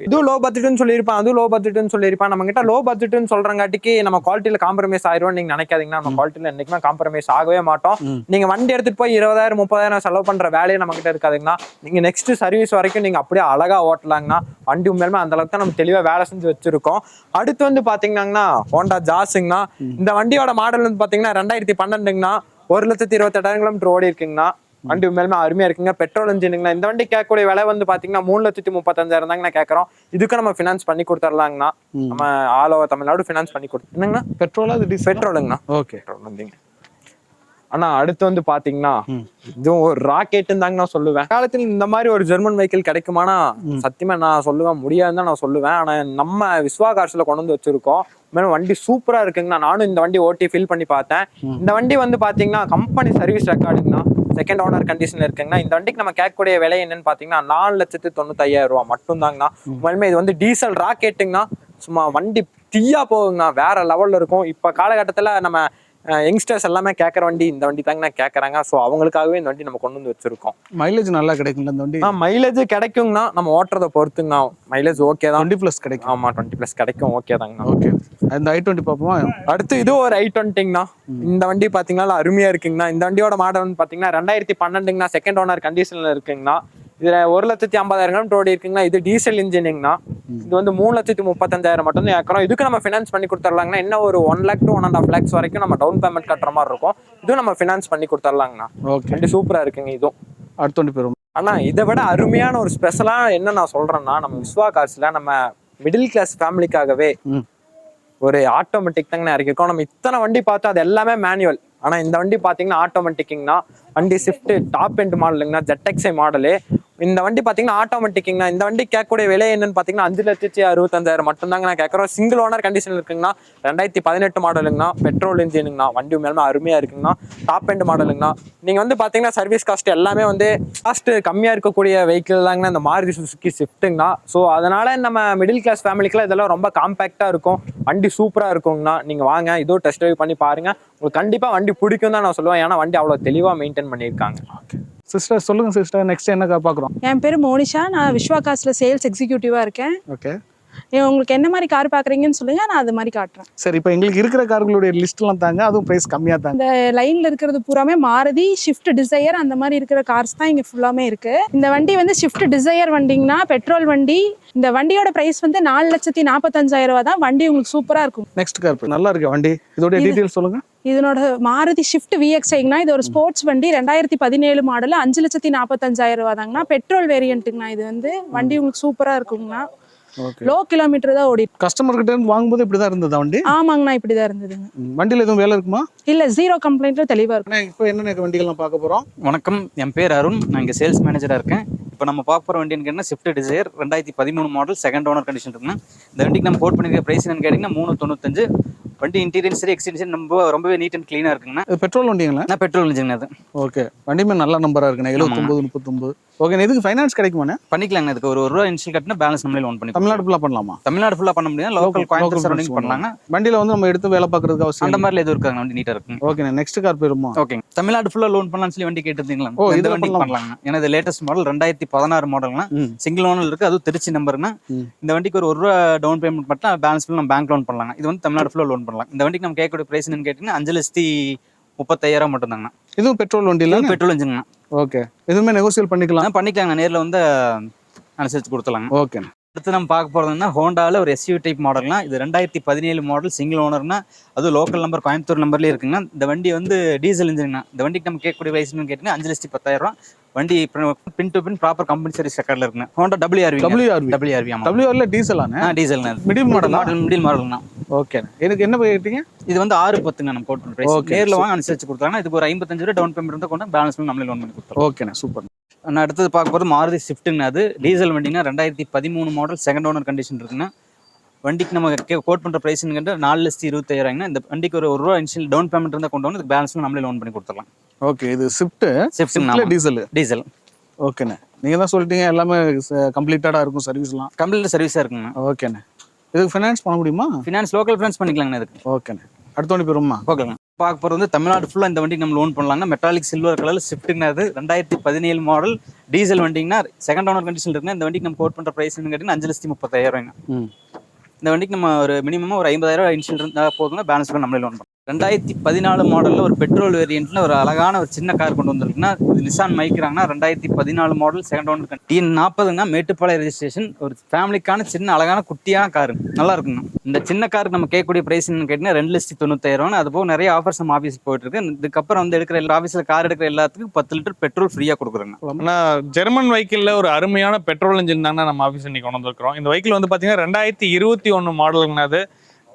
இதுவும் லோ பட்ஜெட்னு சொல்லியிருப்பான், அதுவும் லோ பட்ஜெட்னு சொல்லியிருப்பான். நம்ம கிட்ட லோ பட்ஜெட்னு சொல்றங்காட்டிக்கு நம்ம குவாலிட்டியில காம்ப்ரமைஸ் ஆயிரும் நீங்க நினைக்காதீங்கன்னா. நம்ம குவாலிட்டியில என்னைக்குமே காம்ப்ரமைஸ் ஆகவே மாட்டோம். நீங்க வண்டி எடுத்துட்டு போய் 20,000 30,000 செலவு பண்ற வேலையை நம்ம கிட்ட இருக்காதுங்கன்னா. நீங்க நெக்ஸ்ட் சர்வீஸ் வரைக்கும் நீங்க அப்படியே அழகா ஓட்டலாங்கன்னா. வண்டி உண்மையிலுமே அந்த அளவுக்கு தான் நம்ம தெளிவா வேலை செஞ்சு வச்சிருக்கோம். அடுத்து வந்து பாத்தீங்கன்னா ஹோண்டா ஜாஸுங்கண்ணா. இந்த வண்டியோட மாடல் வந்து பாத்தீங்கன்னா 2012ங்கண்ணா. 1,28,000 கிலோமீட்டர் ஓடி இருக்குங்கண்ணா. வண்டி உண்மையிலுமே அருமையா இருக்குங்க, பெட்ரோல் இன்ஜினுங்கண்ணா. இந்த வண்டி கேட்கக்கூடிய விலை வந்து பாத்தீங்கன்னா 3,35,000 தாங்க நான் கேட்கறோம். இதுக்கு நம்ம ஃபினான்ஸ் பண்ணி கொடுத்துடலாங்கண்ணா. நம்ம ஆல் ஓவர் தமிழ்நாடு ஃபினான்ஸ் பண்ணி கொடுத்து என்னங்கண்ணா பெட்ரோலா பெட்ரோலுங்கண்ணா. ஓகே வந்தீங்க ஆனா அடுத்து வந்து பாத்தீங்கன்னா இதுவும் ஒரு ராக்கெட்டுன்னு தாங்க நான் சொல்லுவேன். காலத்தில் இந்த மாதிரி ஒரு ஜெர்மன் வெஹிக்கிள் கிடைக்குமானா சத்தியமா நான் சொல்லுவேன் முடியாதுன்னு தான் நான் சொல்லுவேன். ஆனா நம்ம விஸ்வா கார்ஸ்ல கொண்டு வந்து வச்சிருக்கோம். மேலும் வண்டி சூப்பரா இருக்குங்கண்ணா. நானும் இந்த வண்டி ஓட்டி ஃபீல் பண்ணி பார்த்தேன். இந்த வண்டி வந்து பாத்தீங்கன்னா கம்பெனி சர்வீஸ் ரெக்கார்டுங்கண்ணா. செகண்ட் ஓனர் கண்டிஷன்ல இருக்குங்கண்ணா. இந்த வண்டிக்கு நம்ம கேட்கக்கூடிய விலை என்னன்னு பாத்தீங்கன்னா 4,95,000 மட்டும் தாங்கண்ணா. உண்மையுமே இது வந்து டீசல் ராக்கெட்டுங்கண்ணா. சும்மா வண்டி தீயா போகுங்கண்ணா, வேற லெவல்ல இருக்கும். இப்ப காலகட்டத்துல நம்ம யங்ஸ்டர்ஸ் எல்லாமே கேட்கற வண்டி இந்த வண்டி தாங்க நான் கேட்கறாங்க. ஸோ அவங்களுக்காகவே இந்த வண்டி நம்ம கொண்டு வந்து வச்சிருக்கோம். மைலேஜ் நல்லா கிடைக்குங்களா இந்த வண்டி? மைலேஜ் கிடைக்குங்கண்ணா, நம்ம ஓட்டுறத பொறுத்துங்கண்ணா. மைலேஜ் ஓகே தான், 20+ கிடைக்கும். ஆமா 20+ கிடைக்கும், ஓகே தாங்கண்ணா. ஓகே, இந்த i20 பார்ப்போமா? அடுத்து இது ஒரு i20ங்கண்ணா. இந்த வண்டி பாத்தீங்கன்னா அருமையா இருக்குங்கண்ணா. இந்த வண்டியோட மாடல் வந்து பாத்தீங்கன்னா 2012ங்கண்ணா. செகண்ட் ஓனர் கண்டிஷன்ல இருக்குங்கண்ணா. இதுல 1,50,000 கிலோமீட்டர் ஓடி இருக்குங்கண்ணா. இது டீசல் இன்ஜினுங்கண்ணா. இது வந்து 3,35,000 மட்டும் தான் ஏற்கிறோம். இதுக்கு நம்ம ஃபினான்ஸ் பண்ணி கொடுத்துடலாங்கண்ணா. இன்னும் ஒரு 1 lakh to 1.5 lakhs வரைக்கும் நம்ம டவுன் பேமெண்ட் கட்டுற மாதிரி இருக்கும். இதுவும் நம்ம ஃபினான்ஸ் பண்ணி கொடுத்துடலாங்கண்ணா. ஓகே, வண்டி சூப்பரா இருக்குங்க. இதுவும் அடுத்த வண்டி போயிடும். ஆனா இதை விட அருமையான ஒரு ஸ்பெஷலா என்ன நான் சொல்றேன்னா, நம்ம விஸ்வா கார்ஸ்ல நம்ம மிடில் கிளாஸ் ஃபேமிலிக்காகவே ஒரு ஆட்டோமேட்டிக் தாங்கண்ணா இறக்கிருக்கோம். நம்ம இத்தனை வண்டி பார்த்தா அது எல்லாமே மேனுவல். ஆனா இந்த வண்டி பாத்தீங்கன்னா ஆட்டோமேட்டிக்னா. வண்டி ஸ்விஃப்ட் டாப் எண்ட் மாடலுங்கண்ணா, ZXi மாடலு. இந்த வண்டி பாத்தீங்கன்னா ஆட்டோமேட்டிக்னா. இந்த வண்டி கேட்கக்கூடிய விலை என்னன்னு பாத்தீங்கன்னா 5,65,000 மட்டும் தாங்க நான் கேட்கறோம். சிங்கிள் ஓனர் கண்டிஷன் இருக்குங்கண்ணா. 2018 மாடலுங்கண்ணா. பெட்ரோல் இன்ஜினுங்கண்ணா. வண்டி மேலுமே அருமையா இருக்குங்கண்ணா. டாப் எண்ட் மாடலுங்கண்ணா. நீங்க வந்து பாத்தீங்கன்னா சர்வீஸ் காஸ்ட் எல்லாமே வந்து காஸ்ட் கம்மியா இருக்கக்கூடிய வெஹிக்கிள் தாங்கண்ணா இந்த மாருதி சுசுகி ஸ்விஃப்ட்டுங்கண்ணா. ஸோ அதனால நம்ம மிடில் கிளாஸ் ஃபேமிலிக்குலாம் இதெல்லாம் ரொம்ப காம்பேக்டா இருக்கும். வண்டி சூப்பரா இருக்குங்கண்ணா. நீங்க வாங்க, இதோ டெஸ்ட் ட்ரைவ் பண்ணி பாருங்க. உங்களுக்கு கண்டிப்பா வண்டி பிடிக்கும் தான் நான் சொல்லுவேன். ஏன்னா வண்டி அவ்வளவு தெளிவா மெயின்டைன் பண்ணியிருக்காங்க. சிஸ்டர் சொல்லுங்க சிஸ்டர், நெக்ஸ்ட் என்ன கார் பார்க்குறோம்? என் பேர் மோனிஷா, நான் விஸ்வா கார்ஸ்ல சேல்ஸ் எக்ஸிக்யூட்டிவா இருக்கேன். ஓகே, உங்களுக்கு என்ன மாதிரி கார் பாக்குறீங்கன்னு சொல்லுங்க, நான் அது மாதிரி காட்டுறேன். சரி, இப்போ எங்களுக்கு இருக்கிற கார்களுடைய லிஸ்ட்லாம் தாங்க, அதுவும் பிரைஸ் கம்மியா தாங்க. இந்த லைன்ல இருக்கிறது பூராமே மாருதி, ஷிஃப்ட் டிசையர் அந்த மாதிரி இருக்கிற கார்ஸ் தான் இங்க ஃபுல்லாமே இருக்கு. இந்த வண்டி வந்து ஷிஃப்ட் டிசையர் வண்டிங்கன்னா பெட்ரோல் வண்டி. இந்த வண்டியோட பிரைஸ் வந்து 4,45,000 தான். வண்டி உங்களுக்கு சூப்பரா இருக்கும். நெக்ஸ்ட் கார் நல்லா இருக்கு வண்டி, இதோட டீடைல்ஸ் சொல்லுங்க. இதனோட மாருதி ஷிஃப்ட் VXiங்கண்ணா. இது ஒரு ஸ்போர்ட்ஸ் வண்டி, 2017 மாடல், 5,45,000 தாங்கண்ணா. பெட்ரோல் வேரியன்ட்டுங்கண்ணா. இது வந்து வண்டி உங்களுக்கு சூப்பரா இருக்குங்கண்ணா. லோ கிலோமீட்டர் தான் ஓடி. கஸ்டமர் கிட்ட இருந்து வாங்கும்போது இப்படிதான் இருந்ததா வண்டி? ஆமாங்கண்ணா, இப்படிதான் இருந்ததுங்க. வண்டியில எதுவும் வேலை இருக்குமா? இல்ல, 0 கம்ப்ளைண்ட்ல தெளிவா இருக்கும். இப்போ என்ன வண்டிகள்லாம் பார்க்க போறோம்? வணக்கம், என் பேர் அருண், நான் இங்கே சேல்ஸ் மேனேஜராக இருக்கேன். இப்போ நம்ம பார்க்க போகிற வண்டின்னு கேட்டிங்கன்னா Swift desire 2013 model, second owner condition இருக்குன்னா. இந்த வண்டிக்கு நம்ம கோட் பண்ணிருக்க பிரைஸ் என்னன்னு கேட்டிங்கன்னா 3,95. வண்டி இன்டீரியர் சரி எக்ஸ்டீரியர் ரொம்பவே நீட் அண்ட் க்ளீனாக இருக்குங்கண்ணா. இது பெட்ரோல் வண்டிங்களா? நான் பெட்ரோல் இன்ஜின் அது. ஓகே, வண்டியுமே நல்ல நம்பராக இருக்குண்ணா. 79 39. ஓகே, இதுக்கு ஃபைனான்ஸ் கிடைக்குமாண்ணே? பண்ணிக்கலாங்க. இதுக்கு ஒரு ரூபா இன்ஷியல் கட்டினா பேலன்ஸ் நம்மளே லோன் பண்ணி. தமிழ்நாடு ஃபுல்லாக பண்ணலாமா? தமிழ்நாடு ஃபுல்லாக பண்ண முடியாது, லோக்கல் கோயம்புத்தூர் சரௌண்டிங் பண்ணலாங்க. வண்டியில் வந்து நம்ம எடுத்து வேலை பார்க்கறதுக்கு அவசியம் அந்த மாதிரில எதுவும் இருக்காங்க, வண்டி நீட்டாக இருக்குங்க. ஓகே, நெக்ஸ்ட் கார் போயிருமா? ஓகேங்க, தமிழ்நாடு ஃபுல்லாக லோன் பண்ணலாம்னு சொல்லி வண்டி கேட்டிருந்தீங்களா? ஓ, இந்த வண்டி பண்ணலாங்க. ஏன்னா இது லேட்டஸ்ட் மாடல் 2016 மாடல்னா, சிங்கிள் ஓனர் இருக்கு, அதுவும் திருச்சி நம்பர்னா. இந்த வண்டிக்கு ஒரு ரூபா டவுன் பேமெண்ட் மட்டும், பேலன்ஸ் ஃபுல்லாக நம்ம பேங்க் லோன் பண்ணலாங்க. இது வந்து தமிழ்நாடு ஃபுல்லாக லோன் பண்ணலாம். இந்த வண்டிக்கு நம்ம கேட்கக்கூடிய பிரைஸ் என்னன்னு கேட்டீங்கன்னா 5,35,000 மட்டும் தாங்கண்ணா. இதுவும் பெட்ரோல் வண்டி இல்லை? பெட்ரோல் இன்ஜின்ண்ணா. ஓகே, எதுவுமே நெகோசியேட் பண்ணிக்கலாம்? பண்ணிக்கலாங்க, நேரில் வந்து அனுசரிச்சு கொடுத்துலாங்க. ஓகே. அடுத்து நம்ம பார்க்க போகிறதுனா ஹோண்டாவில் ஒரு SUV டைப் மாடல்னா இது 2017 மாடல் சிங்கிள் ஓனர்னா அதுவும் லோக்கல் நம்பர் கோயம்புத்தூர் நம்பர்லேயே இருக்குங்கன்னா இந்த வண்டி வந்து டீசல் இன்ஜின்னா இந்த வண்டிக்கு நம்ம கேட்கக்கூடிய வயசுன்னு கேட்டிங்கன்னா 5,10,000 வண்டி pin to pin proper company service ரெக்கார்டில் இருக்குங்க. ஹோண்டா WRV ஆமாம் WRல டீசலான டீசல்னா மிடில் மாடல் மிடில் மாடல்னா. ஓகே, எனக்கு என்ன கேட்டீங்க? இது வந்து 6,10ங்க நம்ம கோட் பண்ணுற Okay. நேரில் வாங்க அனுசரிச்சு கொடுத்தாங்கன்னா இதுக்கு ஒரு 55,000 டவுன் பேமெண்ட் இருந்தால் கொண்டு பேலன்ஸ் பண்ணி நம்மளே லோன் பண்ணி கொடுத்துருவோம். ஓகேண்ணா, சூப்பர். நான் அடுத்தது பார்க்க போகிறது மாருதி ஸ்விஃப்ட்டுங்க. அது டீசல் வண்டிங்கன்னா 2013 மாடல் செகண்ட் ஓனர் கண்டிஷன் இருக்குன்னா வண்டிக்கு நம்ம கோட் பண்ணுற ப்ரைஸ்ன்னு 4,25,000. இந்த வண்டிக்கு ஒரு ரூபா இன்ஷியல் டவுன் பேமெண்ட் இருந்தால் கொண்டு வந்து இதுக்கு பேலன்ஸ் நம்மளே லோன் பண்ணி கொடுத்துடலாம். ஓகே, இது ஸ்விஃப்ட்ல டீசல். ஓகேண்ணே, நீங்க தான் சொல்லிட்டீங்க எல்லாமே கம்ப்ளீட்டடாக இருக்கும் சர்வீஸ்லாம். கம்ப்ளீட் சர்வீஸாக இருக்குங்க. ஓகேண்ணே, இதுக்கு ஃபைனான்ஸ் பண்ண முடியுமா? ஃபினான்ஸ் லோக்கல் ஃபினான்ஸ் பண்ணிக்கலாங்கண்ணா இதுக்கு. ஓகேண்ணே, அடுத்த வண்டி போயிருமா? ஓகேங்க. பார்க்க போகிறது வந்து தமிழ்நாடு ஃபுல்லாக இந்த வண்டிக்கு நம்ம லோன் பண்ணலாங்க. மெட்டாலிக் சில்வர் கலர் ஸ்விஃப்ட்டுங்க. அது 2017 மாடல் டீசல் வண்டிங்கன்னா செகண்ட் ஓனர் கண்டிஷன் இருக்குங்க. இந்த வண்டிக்கு நம்ம கோட் பண்ணுற ப்ரைஸ்ன்னு கேட்டிங்கன்னா 5,30,000. இந்த வண்டிக்கு நம்ம ஒரு மினிமம் ஒரு 50,000 இன்ஷியல் இருந்தால் போதுங்க, பேலன்ஸ் பண்ணி நம்மளே லோன் பண்ணலாம். 2014 மாடலில் ஒரு பெட்ரோல் வேரியண்ட்டில் ஒரு அழகான ஒரு சின்ன கார் கொண்டு வந்திருக்குன்னா இது நிசான் மைக்ராங்கன்னா 2014 மாடல் செகண்ட் ஓனர் TN40ங்க. மேட்டுப்பாளையம் ரெஜிஸ்ட்ரேஷன். ஒரு ஃபேமிலிக்கான சின்ன அழகான குட்டியான காரு நல்லா இருக்குங்க. இந்த சின்ன காருக்கு நம்ம கேட்கக்கூடிய ப்ரைஸ்ன்னு கேட்டிங்கன்னா 2,90,000. அது போக நிறைய ஆஃபர்ஸ் நம்ம ஆஃபீஸுக்கு போயிட்டு இருக்கு. இதுக்கப்புறம் வந்து எடுக்கிற எல்லா ஆஃபீஸில் கார் எடுக்கிற எல்லாத்துக்கும் 10 லிட்டர் பெட்ரோல் ஃப்ரீயாக கொடுக்குறாங்க. ஆனால் ஜெர்மன் வெஹிக்கிளில் ஒரு அருமையான பெட்ரோல் இன்ஜின் தாங்க நம்ம ஆஃபீஸ் இன்னைக்கு கொண்டு வந்திருக்கிறோம். இந்த வெஹிக்கிள் வந்து பார்த்தீங்கன்னா 2021 மாடலுங்கண்ணா. அது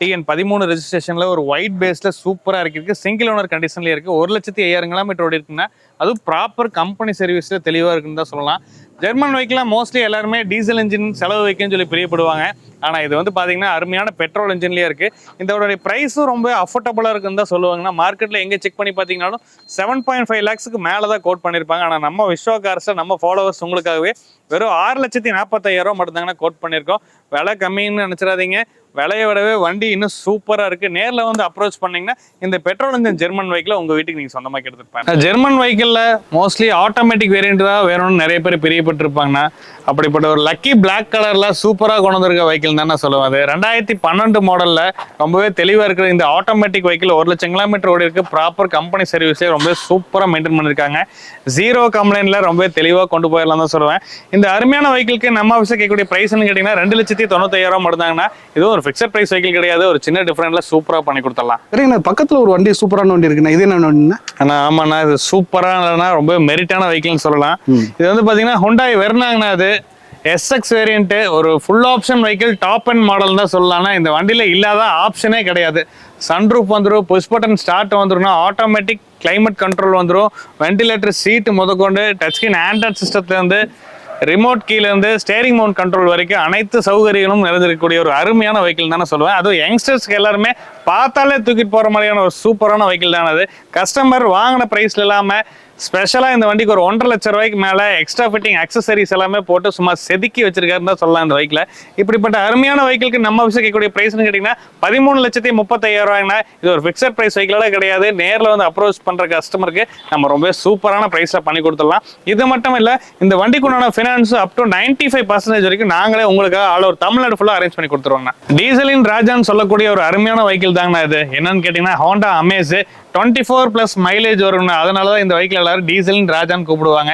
TN13 ரெஜிஸ்ட்ரேஷனில் ஒரு ஒயிட் பேஸில் சூப்பராக இருக்கு. சிங்கிள் ஓனர் கண்டிஷன்லேயே இருக்குது. 1,05,000 கிலோமீட்டர் ஓடி இருக்குன்னா அதுவும் ப்ராப்பர் கம்பெனி சர்வீஸில் தெளிவாக இருக்குன்னு தான் சொல்லலாம். ஜெர்மன் வெஹிக்கிளாக மோஸ்ட்லி எல்லாருமே டீசல் இன்ஜின் செலவு வைக்கன்னு சொல்லி பிரியப்படுவாங்க. ஆனால் இது வந்து பார்த்தீங்கன்னா அருமையான பெட்ரோல் இன்ஜின்லேயே இருக்குது. இதோடைய ப்ரைஸும் ரொம்ப அஃபோர்டபுளாக இருக்குன்னு தான் சொல்லுவாங்கன்னா மார்க்கெட்டில் எங்கே செக் பண்ணி பார்த்தீங்கன்னாலும் 7.5 lakhsக்கு மேலே தான் கோட் பண்ணியிருப்பாங்க. ஆனால் நம்ம விஸ்வா கார்ஸில் நம்ம ஃபாலோவர்ஸ் உங்களுக்காகவே வெறும் 6,40,000 மட்டும்தாங்கன்னா கோட் பண்ணியிருக்கோம். விலை கம்மின்னு நினச்சிடாதீங்க. விலையை விடவே வண்டி இன்னும் சூப்பராக இருக்குது. நேரில் வந்து அப்ரோச் பண்ணிங்கன்னா இந்த பெட்ரோல் இன்ஜின் ஜெர்மன் வெஹிக்கிளை உங்கள் வீட்டுக்கு நீங்கள் சொந்தமாக எடுத்துருப்பாங்க. ஜெர்மன் வெஹிக்கிளில் மோஸ்ட்லி ஆட்டோமேட்டிக் வேரியண்ட் தான் வேணும்னு நிறைய பேர் பிரியப்பட்டிருப்பாங்கண்ணா. அப்படிப்பட்ட ஒரு லக்கி பிளாக் கலரில் சூப்பராக கொண்டு வந்திருக்க வெஹிக்கிள் தான் நான் சொல்லுவேன். அது 2012 மாடலில் ரொம்பவே தெளிவாக இருக்கிற இந்த ஆட்டோமேட்டிக் வெஹிக்கிள் 1,00,000 கிலோமீட்டர் ஓடி இருக்கு. ப்ராப்பர் கம்பெனி சர்வீஸே ரொம்ப சூப்பராக மெயின்டைன் பண்ணியிருக்காங்க. 0 கம்ப்ளைண்ட்ல ரொம்பவே தெளிவாக கொண்டு போயிடலாம் தான் சொல்லுவேன். இந்த அருமையான வெஹிக்கிளுக்கு நம்ம ஆஃபீஸில் கேட்கக்கூடிய ப்ரைஸ்ன்னு கேட்டிங்கன்னா 2,90,000 மட்டும்தாங்கன்னா இதுவும் ஒரு ஃபிக்ஸட் பிரைஸ் வெஹிக்கிள் கிடையாது. ஒரு சின்ன டிஃபரெண்ட்ல சூப்பராக பண்ணி கொடுத்துடலாம். சரிங்கண்ணா, பக்கத்தில் ஒரு வண்டி சூப்பரான வண்டி இருக்குண்ணா. இது என்ன வண்டிண்ணா? ஆமாண்ணா, இது சூப்பரான ரொம்ப மெரிட்டான வெஹிக்கிள்னு சொல்லலாம். இது வந்து பார்த்தீங்கன்னா ஹுண்டாய் வெர்னாங்கண்ணா. அது SX வேரியன்ட் ஒரு full option vehicle top and model தான் சொல்லலாம்னா இந்த வண்டியில் இல்லாத ஆப்ஷனே கிடையாது. சன்ரூஃப் வந்துடும், புஷ் பட்டன் ஸ்டார்ட் வந்துடும், ஆட்டோமேட்டிக் கிளைமேட் கண்ட்ரோல் வந்துடும், வென்டிலேட்டர் சீட்டு முதற்கொண்டு டச் ஸ்கிரீன் ஆண்ட்ராய்ட் சிஸ்டத்துலேருந்து ரிமோட் கீழேருந்து ஸ்டேரிங் மவுண்ட் கண்ட்ரோல் வரைக்கும் அனைத்து சௌகரியங்களும் நிறைந்திருக்கக்கூடிய ஒரு அருமையான வெஹிக்கிள் தானே சொல்லுவேன். அதுவும் யங்ஸ்டர்ஸ்க்கு எல்லாருமே பார்த்தாலே தூக்கிட்டு போகிற மாதிரியான ஒரு சூப்பரான வெஹிக்கிள் தானே அது. கஸ்டமர் வாங்கின ப்ரைஸில் இல்லாமல் ஸ்பெஷலாக இந்த வண்டிக்கு ஒரு 1,50,000 ரூபாய்க்கு மேலே எக்ஸ்ட்ரா ஃபிட்டிங் அக்சசரிஸ் எல்லாமே போட்டு சும்மா செதுக்கி வச்சிருக்காருன்னு தான் சொல்லலாம் இந்த வெஹிக்கில். இப்படிப்பட்ட அருமையான வெஹிக்கிளுக்கு நம்ம விஷயம் கேட்கக்கூடிய ப்ரைஸ்னு கேட்டிங்கன்னா 13,30,000. இது ஒரு ஃபிக்ஸட் ப்ரைஸ் வெஹிக்கிளாக கிடையாது. நேரில் வந்து அப்ரோச் பண்ணுற கஸ்டமருக்கு நம்ம ரொம்ப சூப்பரான ப்ரைஸாக பண்ணி கொடுத்துடலாம். இது மட்டும் இல்லை, இந்த வண்டிக்குண்டான ஃபினான்ஸ் அப் டு 95% வரைக்கும் நாங்களே உங்களுக்காக ஆல் ஓவர் தமிழ்நாடு ஃபுல்லாக அரேஞ்ச் பண்ணி கொடுத்துருவாங்க. டீசலின் ராஜான்னு சொல்லக்கூடிய ஒரு அருமையான வெஹிக்கிள் தாங்கண்ணா இது. என்னன்னு கேட்டிங்கன்னா ஹோண்டா அமேஸ் 24+ மைலேஜ் வரும்னா அதனால தான் இந்த வெஹிக்கிள் எல்லாரும் டீசலின் ராஜான்னு கூப்பிடுவாங்க.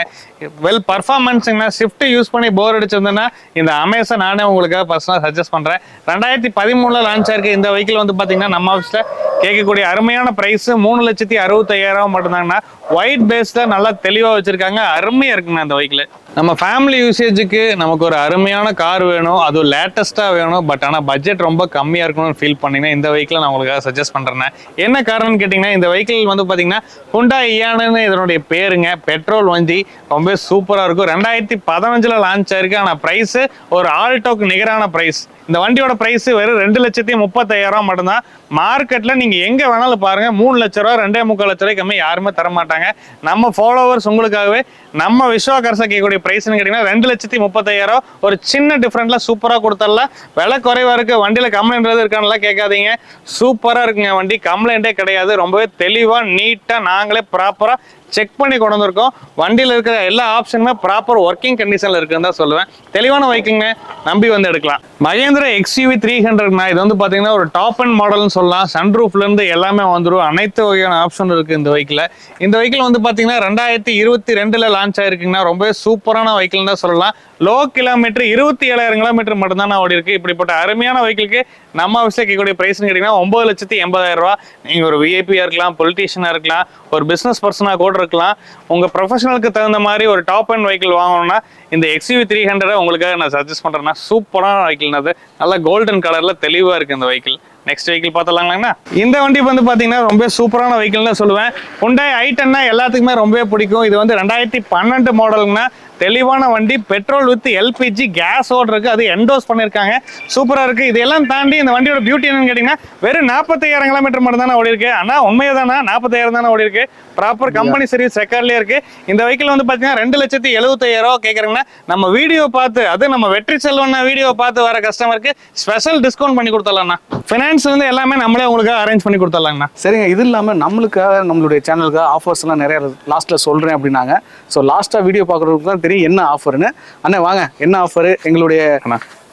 வெல் பர்ஃபார்மன்ஸுங்கண்ணா. ஷிஃப்ட் யூஸ் பண்ணி போர் அடிச்சிருந்தேன்னா இந்த அமேஸை நானே உங்களுக்காக பர்சனலாக சஜஸ்ட் பண்ணுறேன். 2013 லான்ச் ஆயிருக்கு இந்த வெஹிக்கிள் வந்து பார்த்தீங்கன்னா நம்ம ஆஃபீஸில் கேட்கக்கூடிய அருமையான ப்ரைஸ் 3,65,000 மட்டும்தாங்கண்ணா. ஒயிட் பேஸில் நல்லா தெளிவாக வச்சுருக்காங்க. அருமையாக இருக்குங்கண்ணா இந்த வெஹிக்கிள். நம்ம ஃபேமிலி யூசேஜுக்கு நமக்கு ஒரு அருமையான கார் வேணும், அதுவும் லேட்டஸ்ட்டாக வேணும். பட் ஆனால் பட்ஜெட் ரொம்ப கம்மியாக இருக்கணும்னு ஃபீல் பண்ணிங்கன்னா இந்த வெஹிக்கிளை நான் உங்களுக்காக சஜஸ்ட் பண்ணுறேன். என்ன காரணம்னு கேட்டிங்கன்னா இந்த வெஹிக்கிள் வந்து பார்த்தீங்கன்னா ஹுண்டாய் இயான்னு இதனுடைய பேருங்க. பெட்ரோல் வண்டி ரொம்ப சூப்பராக இருக்கும். 2015 லான்ச் ஆயிருக்கு. ஆனால் ப்ரைஸு ஒரு ஆல்டோக்கு நிகரான ப்ரைஸ். இந்த வண்டியோட ப்ரைஸ் வெறும் 2,30,000 மட்டும்தான். மார்க்கெட்டில் நீங்கள் எங்கே வேணாலும் பாருங்கள் 3 லட்ச ரூபா 2,25 லட்ச ரூபாய்க்கு கம்மி யாருமே தரமாட்டாங்க. நம்ம ஃபாலோவர்ஸ் உங்களுக்காகவே நம்ம விஸ்வா கார்ஸை கேட்கக்கூடிய ப்ரைஸ்ன்னு கேட்டிங்கன்னா 2,30,000. ஒரு சின்ன டிஃப்ரெண்ட்ல சூப்பராக கொடுத்துடலாம். விலை குறைவாக இருக்குது. வண்டியில் கம்ப்ளைண்ட் இருக்கானலாம் கேட்காதீங்க. சூப்பராக இருக்குங்க வண்டி. கம்ப்ளைண்ட்டே கிடையாது. ரொம்பவே தெளிவாக நீட்டாக நாங்களே ப்ராப்பராக செக் பண்ணி கொண்டு வந்திருக்கோம். வண்டியில் இருக்கிற எல்லா ஆப்ஷனுமே ப்ராப்பர் ஒர்க்கிங் கண்டிஷனில் இருக்குன்னு தான் சொல்லுவேன். தெளிவான வெஹிக்கிள்ங்க, நம்பி வந்து எடுக்கலாம். மகேந்திரா XUV 300னா இது வந்து பார்த்தீங்கன்னா ஒரு டாப் அண்ட் மாடல்னு சொல்லலாம். சன்ரூஃப்லேருந்து எல்லாமே வந்துடும். அனைத்து வகையான ஆப்ஷன் இருக்குது இந்த வெஹிக்கில். இந்த வெஹிக்கிள் வந்து பார்த்தீங்கன்னா 2022 லான்ச் ஆயிருக்குங்கன்னா ரொம்பவே சூப்பரான வெஹிக்கிள் தான் சொல்லலாம். லோ கிலோமீட்டர் 27,000 கிலோமீட்டர் மட்டும் தான் ஓடி இருக்கு. இப்படிப்பட்ட அருமையான வெஹிக்கிளுக்கு நம்ம ஆஃபீஸில் கேட்கக்கூடிய ப்ரைஸ்னு கேட்டிங்கன்னா 9,80,000 ரூபா. நீங்கள் ஒரு விஐபியாக இருக்கலாம், பொலிட்டீஷியனாக இருக்கலாம், ஒரு பிஸ்னஸ் பர்சனாக கூட இருக்கலாம். உங்கள் ப்ரொஃபஷனலுக்கு தகுந்த மாதிரி ஒரு டாப் அண்ட் வெஹிக்கிள் வாங்கணும்னா இந்த XUV 300 உங்களுக்காக நான் சஜஸ்ட் பண்ணுறேன்னா சூப்பரான வெஹிக்கிள். அது நல்லா கோல்டன் கலரில் தெளிவாக இருக்குது இந்த வெஹிக்கிள். Next vehicle பார்த்தலாங்களாங்கண்ணா. இந்த வண்டி வந்து பார்த்தீங்கன்னா ரொம்ப சூப்பரான வெஹிக்கிள்னு சொல்லுவேன். Hyundai i10 எல்லாத்துக்குமே ரொம்பவே பிடிக்கும். இது வந்து 2012 மாடலுங்கண்ணா. தெளிவான வண்டி, பெட்ரோல் வித் LPG கேஸோடு இருக்கு. அது என்டோஸ் பண்ணியிருக்காங்க, சூப்பராக இருக்கு. இதெல்லாம் தாண்டி இந்த வண்டியோட பியூட்டி என்னன்னு கேட்டிங்கன்னா வெறும் 45,000 கிலோமீட்டர் மட்டும் தானே ஓடி இருக்கு. ஆனால் உண்மையாக தானே 45,000 தானே ஓடி இருக்கு. ப்ராப்பர் கம்பெனி சர்வீஸ் ரெக்கார்ட்லேயே இருக்கு. இந்த வெஹிக்கிள் வந்து பார்த்தீங்கன்னா 2,70,75,000 ரூபா கேட்குறீங்கன்னா நம்ம வீடியோ பார்த்து, அது நம்ம வெற்றி செல்வன் வீடியோ பார்த்து வர கஸ்டமருக்கு ஸ்பெஷல் டிஸ்கவுண்ட் பண்ணி கொடுத்துடலாம்ண்ணா. ஃபினான்ஸ் வந்து எல்லாமே நம்மளே உங்களுக்கு அரேஞ்ச் பண்ணி கொடுத்துடலாங்கண்ணா. சரிங்க. இது இல்லாமல் நம்மளுக்காக நம்மளுடைய சேனலுக்காக ஆஃபர்ஸ் எல்லாம் நிறைய லாஸ்ட்டில் சொல்கிறேன் அப்படின்னாங்க. ஸோ லாஸ்ட்டாக வீடியோ பார்க்குறதுக்கு தான் தெரியும் என்ன ஆஃபர்னு. அண்ணா வாங்க, என்ன ஆஃபர் எங்களுடைய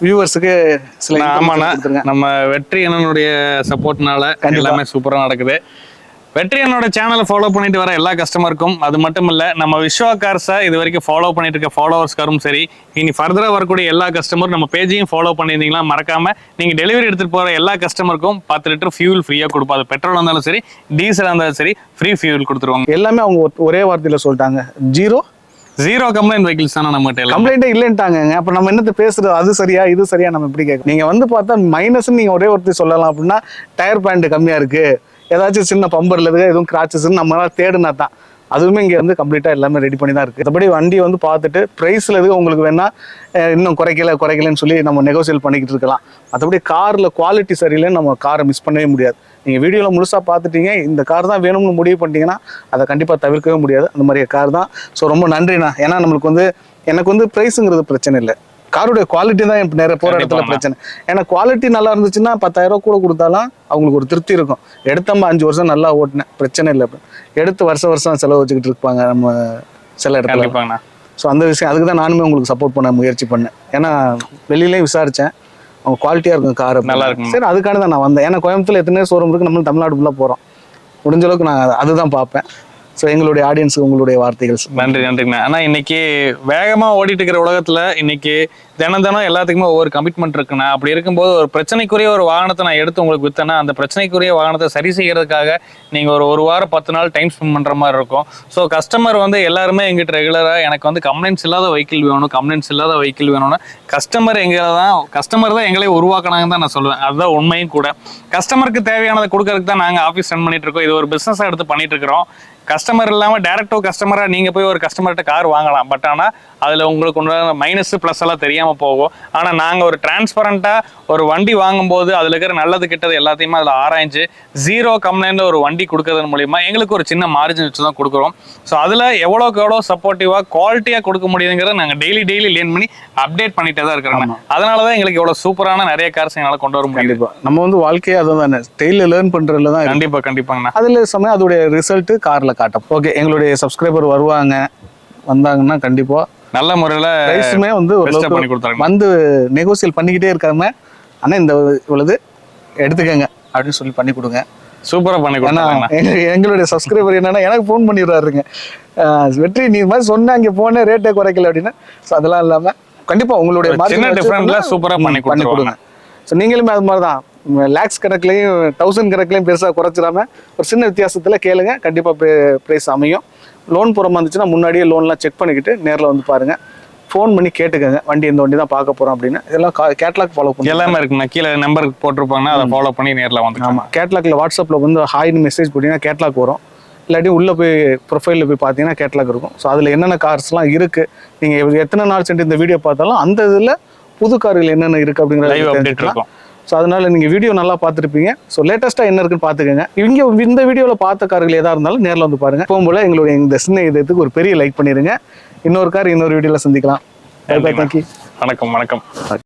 வியூவர்ஸுக்கு சில. ஆமாண்ணா, நம்ம வெற்றி அண்ணனுடைய சப்போர்ட்னால எல்லாமே சூப்பராக நடக்குது. வெற்றி அண்ணனோட சேனலை ஃபாலோ பண்ணிட்டு வர எல்லா கஸ்டமருக்கும், அது மட்டும் இல்லை நம்ம விஸ்வா கார்ஸை இது வரைக்கும் ஃபாலோ பண்ணிட்டு இருக்க ஃபாலோவர்ஸ்காரும் சரி, இனி ஃபர்தராக வரக்கூடிய எல்லா கஸ்டமரும் நம்ம பேஜையும் ஃபாலோ பண்ணியிருந்தீங்களா மறக்காம நீங்கள் டெலிவரி எடுத்துகிட்டு போகிற எல்லா கஸ்டமருக்கும் 10 லிட்டர் ஃபியூல் ஃப்ரீயாக கொடுப்பாது. பெட்ரோல் இருந்தாலும் சரி, டீசலாக இருந்தாலும் சரி, ஃப்ரீ ஃபியூல் கொடுத்துருவாங்க. எல்லாமே அவங்க ஒரே வார்த்தையில் சொல்லிட்டாங்க, ஜீரோ கம்ப்ளைண்ட் வெஹிக்கிள்ஸ் தானே நம்ம கம்ப்ளைண்டே இல்லைன்ட்டாங்க. அப்போ நம்ம என்னத்தை பேசுறது, அது சரியா இது சரியா நம்ம எப்படி கேட்கும். நீங்கள் வந்து பார்த்தா மைனஸ் நீங்கள் ஒரே ஒருத்தர் சொல்லலாம். அப்படின்னா டயர் பேண்ட் கம்மியாக இருக்கு, ஏதாச்சும் சின்ன பம்பர்ல இருக்கு, எதுவும் கிராச்சஸ்ன்னு நம்மளால தேடுனா தான். அதுவுமே இங்கே வந்து கம்ப்ளீட்டாக எல்லாமே ரெடி பண்ணி தான் இருக்குது. மற்றபடி வண்டியை வந்து பார்த்துட்டு ப்ரைஸில் எதுவும் உங்களுக்கு வேணா இன்னும் குறைக்கலன்னு சொல்லி நம்ம நெகோசியேட் பண்ணிக்கிட்டு இருக்கலாம். மற்றபடி காரில் குவாலிட்டி சரியில்லைன்னு நம்ம காரை மிஸ் பண்ணவே முடியாது. நீங்கள் வீடியோவில் முழுசாக பார்த்துட்டீங்க, இந்த கார் தான் வேணும்னு முடிவு பண்ணிட்டீங்கன்னா அதை கண்டிப்பாக தவிர்க்கவே முடியாது. அந்த மாதிரி கார் தான். ஸோ ரொம்ப நன்றிண்ணா. ஏன்னா நம்மளுக்கு வந்து எனக்கு வந்து ப்ரைஸுங்கிறது பிரச்சனை இல்லை, காருடைய குவாலிட்டி தான் இப்போ நிறைய போகிற இடத்துல பிரச்சனை. ஏன்னா குவாலிட்டி நல்லா இருந்துச்சுன்னா 10,000 ரூபா கூட கொடுத்தாலும் அவங்களுக்கு ஒரு திருப்தி இருக்கும். எடுத்தம்மா 5 வருஷம் நல்லா ஓட்டினேன், பிரச்சனை இல்லை. எடுத்து வருஷம் செலவு வச்சுக்கிட்டு இருப்பாங்க நம்ம சில இடத்துல. ஸோ அந்த விஷயம், அதுக்கு தான் நானுமே உங்களுக்கு சப்போர்ட் பண்ண முயற்சி பண்ணேன். ஏன்னா வெளியிலேயும் விசாரித்தேன், அவங்க குவாலிட்டியாக இருக்கும் கார், நல்லா இருக்கும். சரி, அதுக்கான தான் நான் வந்தேன். ஏன்னா கோயம்புத்தூர்ல எத்தனை ஷோரூம் இருக்குது, நம்ம தமிழ்நாடு ஃபுல்லாக போகிறோம். முடிஞ்ச அளவுக்கு நான் அதுதான் பார்ப்பேன். ஸோ எங்களுடைய ஆடியன்ஸுக்கு உங்களுடைய வார்த்தைகள். நன்றிண்ணா. ஆனால் இன்னைக்கு வேகமாக ஓடிட்டு இருக்கிற உலகத்தில் இன்னைக்கு தினம் எல்லாத்துக்குமே ஒவ்வொரு கமிட்மெண்ட் இருக்குண்ணா. அப்படி இருக்கும்போது ஒரு பிரச்சனைக்குரிய ஒரு வாகனத்தை நான் எடுத்து உங்களுக்கு விற்றேன்னா அந்த பிரச்சனைக்குரிய வாகனத்தை சரி செய்யறதுக்காக நீங்கள் ஒரு வாரம் 10 நாள் டைம் ஸ்பெண்ட் பண்ணுற மாதிரி இருக்கும். ஸோ கஸ்டமர் வந்து எல்லாருமே எங்கிட்ட ரெகுலராக எனக்கு வந்து கம்ப்ளைண்ட்ஸ் இல்லாத வெஹிக்கிள் வேணும்னு கஸ்டமர் தான் எங்களே உருவாக்கினாங்கன்னு தான் நான் சொல்லுவேன். அதுதான் உண்மையும் கூட. கஸ்டமருக்கு தேவையானதை கொடுக்கறதுக்கு தான் நாங்கள் ஆஃபீஸ் ரன் பண்ணிட்டு இருக்கோம். இது ஒரு பிஸ்னஸாக எடுத்து பண்ணிட்டு இருக்கிறோம். கஸ்டமர் இல்லாமல் டேரக்டோ கஸ்டமராக நீங்கள் போய் ஒரு கஸ்டமர்கிட்ட கார் வாங்கலாம். பட் ஆனால் அதில் உங்களுக்கு உண்டான மைனஸ் ப்ளஸ் எல்லாம் தெரியாமல் போகும். ஆனால் நாங்கள் ஒரு டிரான்ஸ்பரண்ட்டாக ஒரு வண்டி வாங்கும்போது அதில் இருக்கிற நல்லது கெட்டது எல்லாத்தையுமே அதில் ஆராய்ஞ்சு 0 கம்ப்ளைண்ட்ல ஒரு வண்டி கொடுக்கறது மூலிமா எங்களுக்கு ஒரு சின்ன மார்ஜின் வச்சு தான் கொடுக்குறோம். ஸோ அதில் எவ்வளோ சப்போர்ட்டிவாக குவாலிட்டியாக கொடுக்க முடியுங்கிறத நாங்கள் டெய்லி லேர்ன் பண்ணி அப்டேட் பண்ணிட்டே தான் இருக்கிறோம். அதனால தான் எங்களுக்கு இவ்வளோ சூப்பரான நிறைய கார்ஸ் எங்களால் கொண்டு வர முடியும். நம்ம வந்து வாழ்க்கையே அதான் டெய்லி லேர்ன் பண்ணுறதுல தான். கண்டிப்பாங்கண்ணா. அதில் சமயம் அதோடைய ரிசல்ட்டு காரில் காட்டும். ஓகே, எங்களுடைய சப்ஸ்கிரைபர் வந்தாங்கன்னா கண்டிப்பாக நல்ல முறையில் ப்ரைஸுமே வந்து வந்து நெகோசியேட் பண்ணிக்கிட்டே இருக்காங்க. ஆனால் இந்த இவ்வளவு எடுத்துக்கங்க அப்படின்னு சொல்லி பண்ணி கொடுங்க. சூப்பராக பண்ணி கொடுங்க. எங்களுடைய சப்ஸ்கிரைபர் என்னன்னா எனக்கு ஃபோன் பண்ணிடுறாருங்க, வெற்றி நீ மாதிரி சொன்ன அங்கே போனேன் ரேட்டே குறைக்கல அப்படின்னு. ஸோ அதெல்லாம் இல்லாமல் கண்டிப்பாக உங்களுடைய சூப்பராக பண்ணி கொடுங்க. ஸோ நீங்களுமே அது மாதிரி தான் லேக்ஸ் கணக்குலையும் 1000 கணக்குலையும் பெருசாக குறைச்சிடாம ஒரு சின்ன வித்தியாசத்தில் கேளுங்க, கண்டிப்பாக ப்ரைஸ் அமையும். லோன் போகிற மாதிரி இருந்துச்சுன்னா முன்னாடியே லோன்லாம் செக் பண்ணிக்கிட்டு நேரில் வந்து பாருங்கள், ஃபோன் பண்ணி கேட்டுக்கங்க வண்டி இந்த வண்டி தான் பார்க்க போகிறோம் அப்படின்னு. இதெல்லாம் கேட்லாக் ஃபாலோ பண்ணி எல்லாமே இருக்குண்ணா. கீழே நம்பர் போட்டிருப்பாங்கன்னா அதை ஃபாலோ பண்ணி நேரில் வந்து. ஆமாம், கேட்லாக்ல வாட்ஸ்அப்பில் வந்து ஹாய்னு மெசேஜ் போட்டிங்கன்னா கேட்லாக் வரும். இல்லாட்டி உள்ளே போய் ப்ரொஃபைலில் போய் பார்த்தீங்கன்னா கேட்லாக் இருக்கும். ஸோ அதில் என்னென்ன கார்ஸ்லாம் இருக்குது, நீங்கள் எத்தனை நாள் சென்று இந்த வீடியோ பார்த்தாலும் அந்த இதில் புது கார்கள் என்னென்ன இருக்குது அப்படிங்கிற. ஸோ அதனால நீங்கள் வீடியோ நல்லா பார்த்துருப்பீங்க. ஸோ லேட்டஸ்ட்டாக என்ன இருக்குன்னு பார்த்துக்கோங்க. இவங்க இந்த வீடியோவில் பார்த்த கார்கள் எதாக இருந்தாலும் நேரில் வந்து பாருங்கள். போகும்போது எங்களுடைய இந்த சின்ன இதயத்துக்கு ஒரு பெரிய லைக் பண்ணிடுங்க. இன்னொரு கார் இன்னொரு வீடியோவில் சந்திக்கலாம். தேங்க்யூ. வணக்கம்.